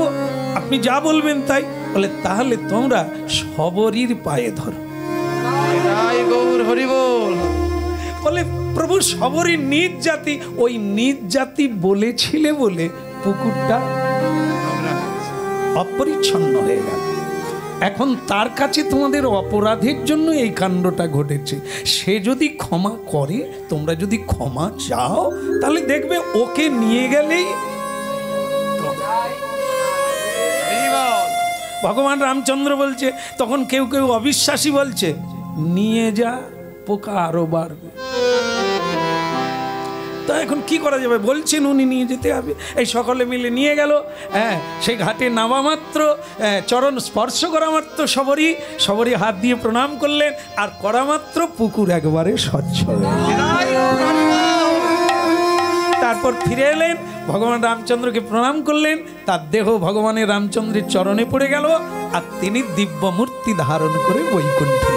আপনি যা বলবেন তাই। বলে, তাহলে তোমরা শবরীর পায়ে ধরো। বলে, প্রভু শবরীর নিজ জাতি, ওই নিজ জাতি বলেছিলে বলে পুকুরটা অপরিচ্ছন্ন হয়ে গেল। এখন তার কাছে তোমাদের অপরাধের জন্য এই কাণ্ডটা ঘটেছে, সে যদি ক্ষমা করে, তোমরা যদি ক্ষমা চাও, তাহলে দেখবে ওকে নিয়ে গেলেই। ভগবান রামচন্দ্র বলছে, তখন কেউ কেউ অবিশ্বাসী বলছে, নিয়ে যা, পোকা আরো বাড়বে। তা এখন কি করা যাবে? বলছেন উনি নিয়ে যেতে হবে। এই সকলে মিলে নিয়ে গেল। হ্যাঁ, সেই ঘাটে নামা মাত্র, চরণ স্পর্শ করা মাত্র শবরী হাত দিয়ে প্রণাম করলেন, আর করা মাত্র পুকুর একবারে স্বচ্ছ। তারপর ফিরে এলেন, ভগবান রামচন্দ্রকে প্রণাম করলেন, তার দেহ ভগবানের রামচন্দ্রের চরণে পড়ে গেল, আর তিনি দিব্য মূর্তি ধারণ করে বৈকুণ্ঠে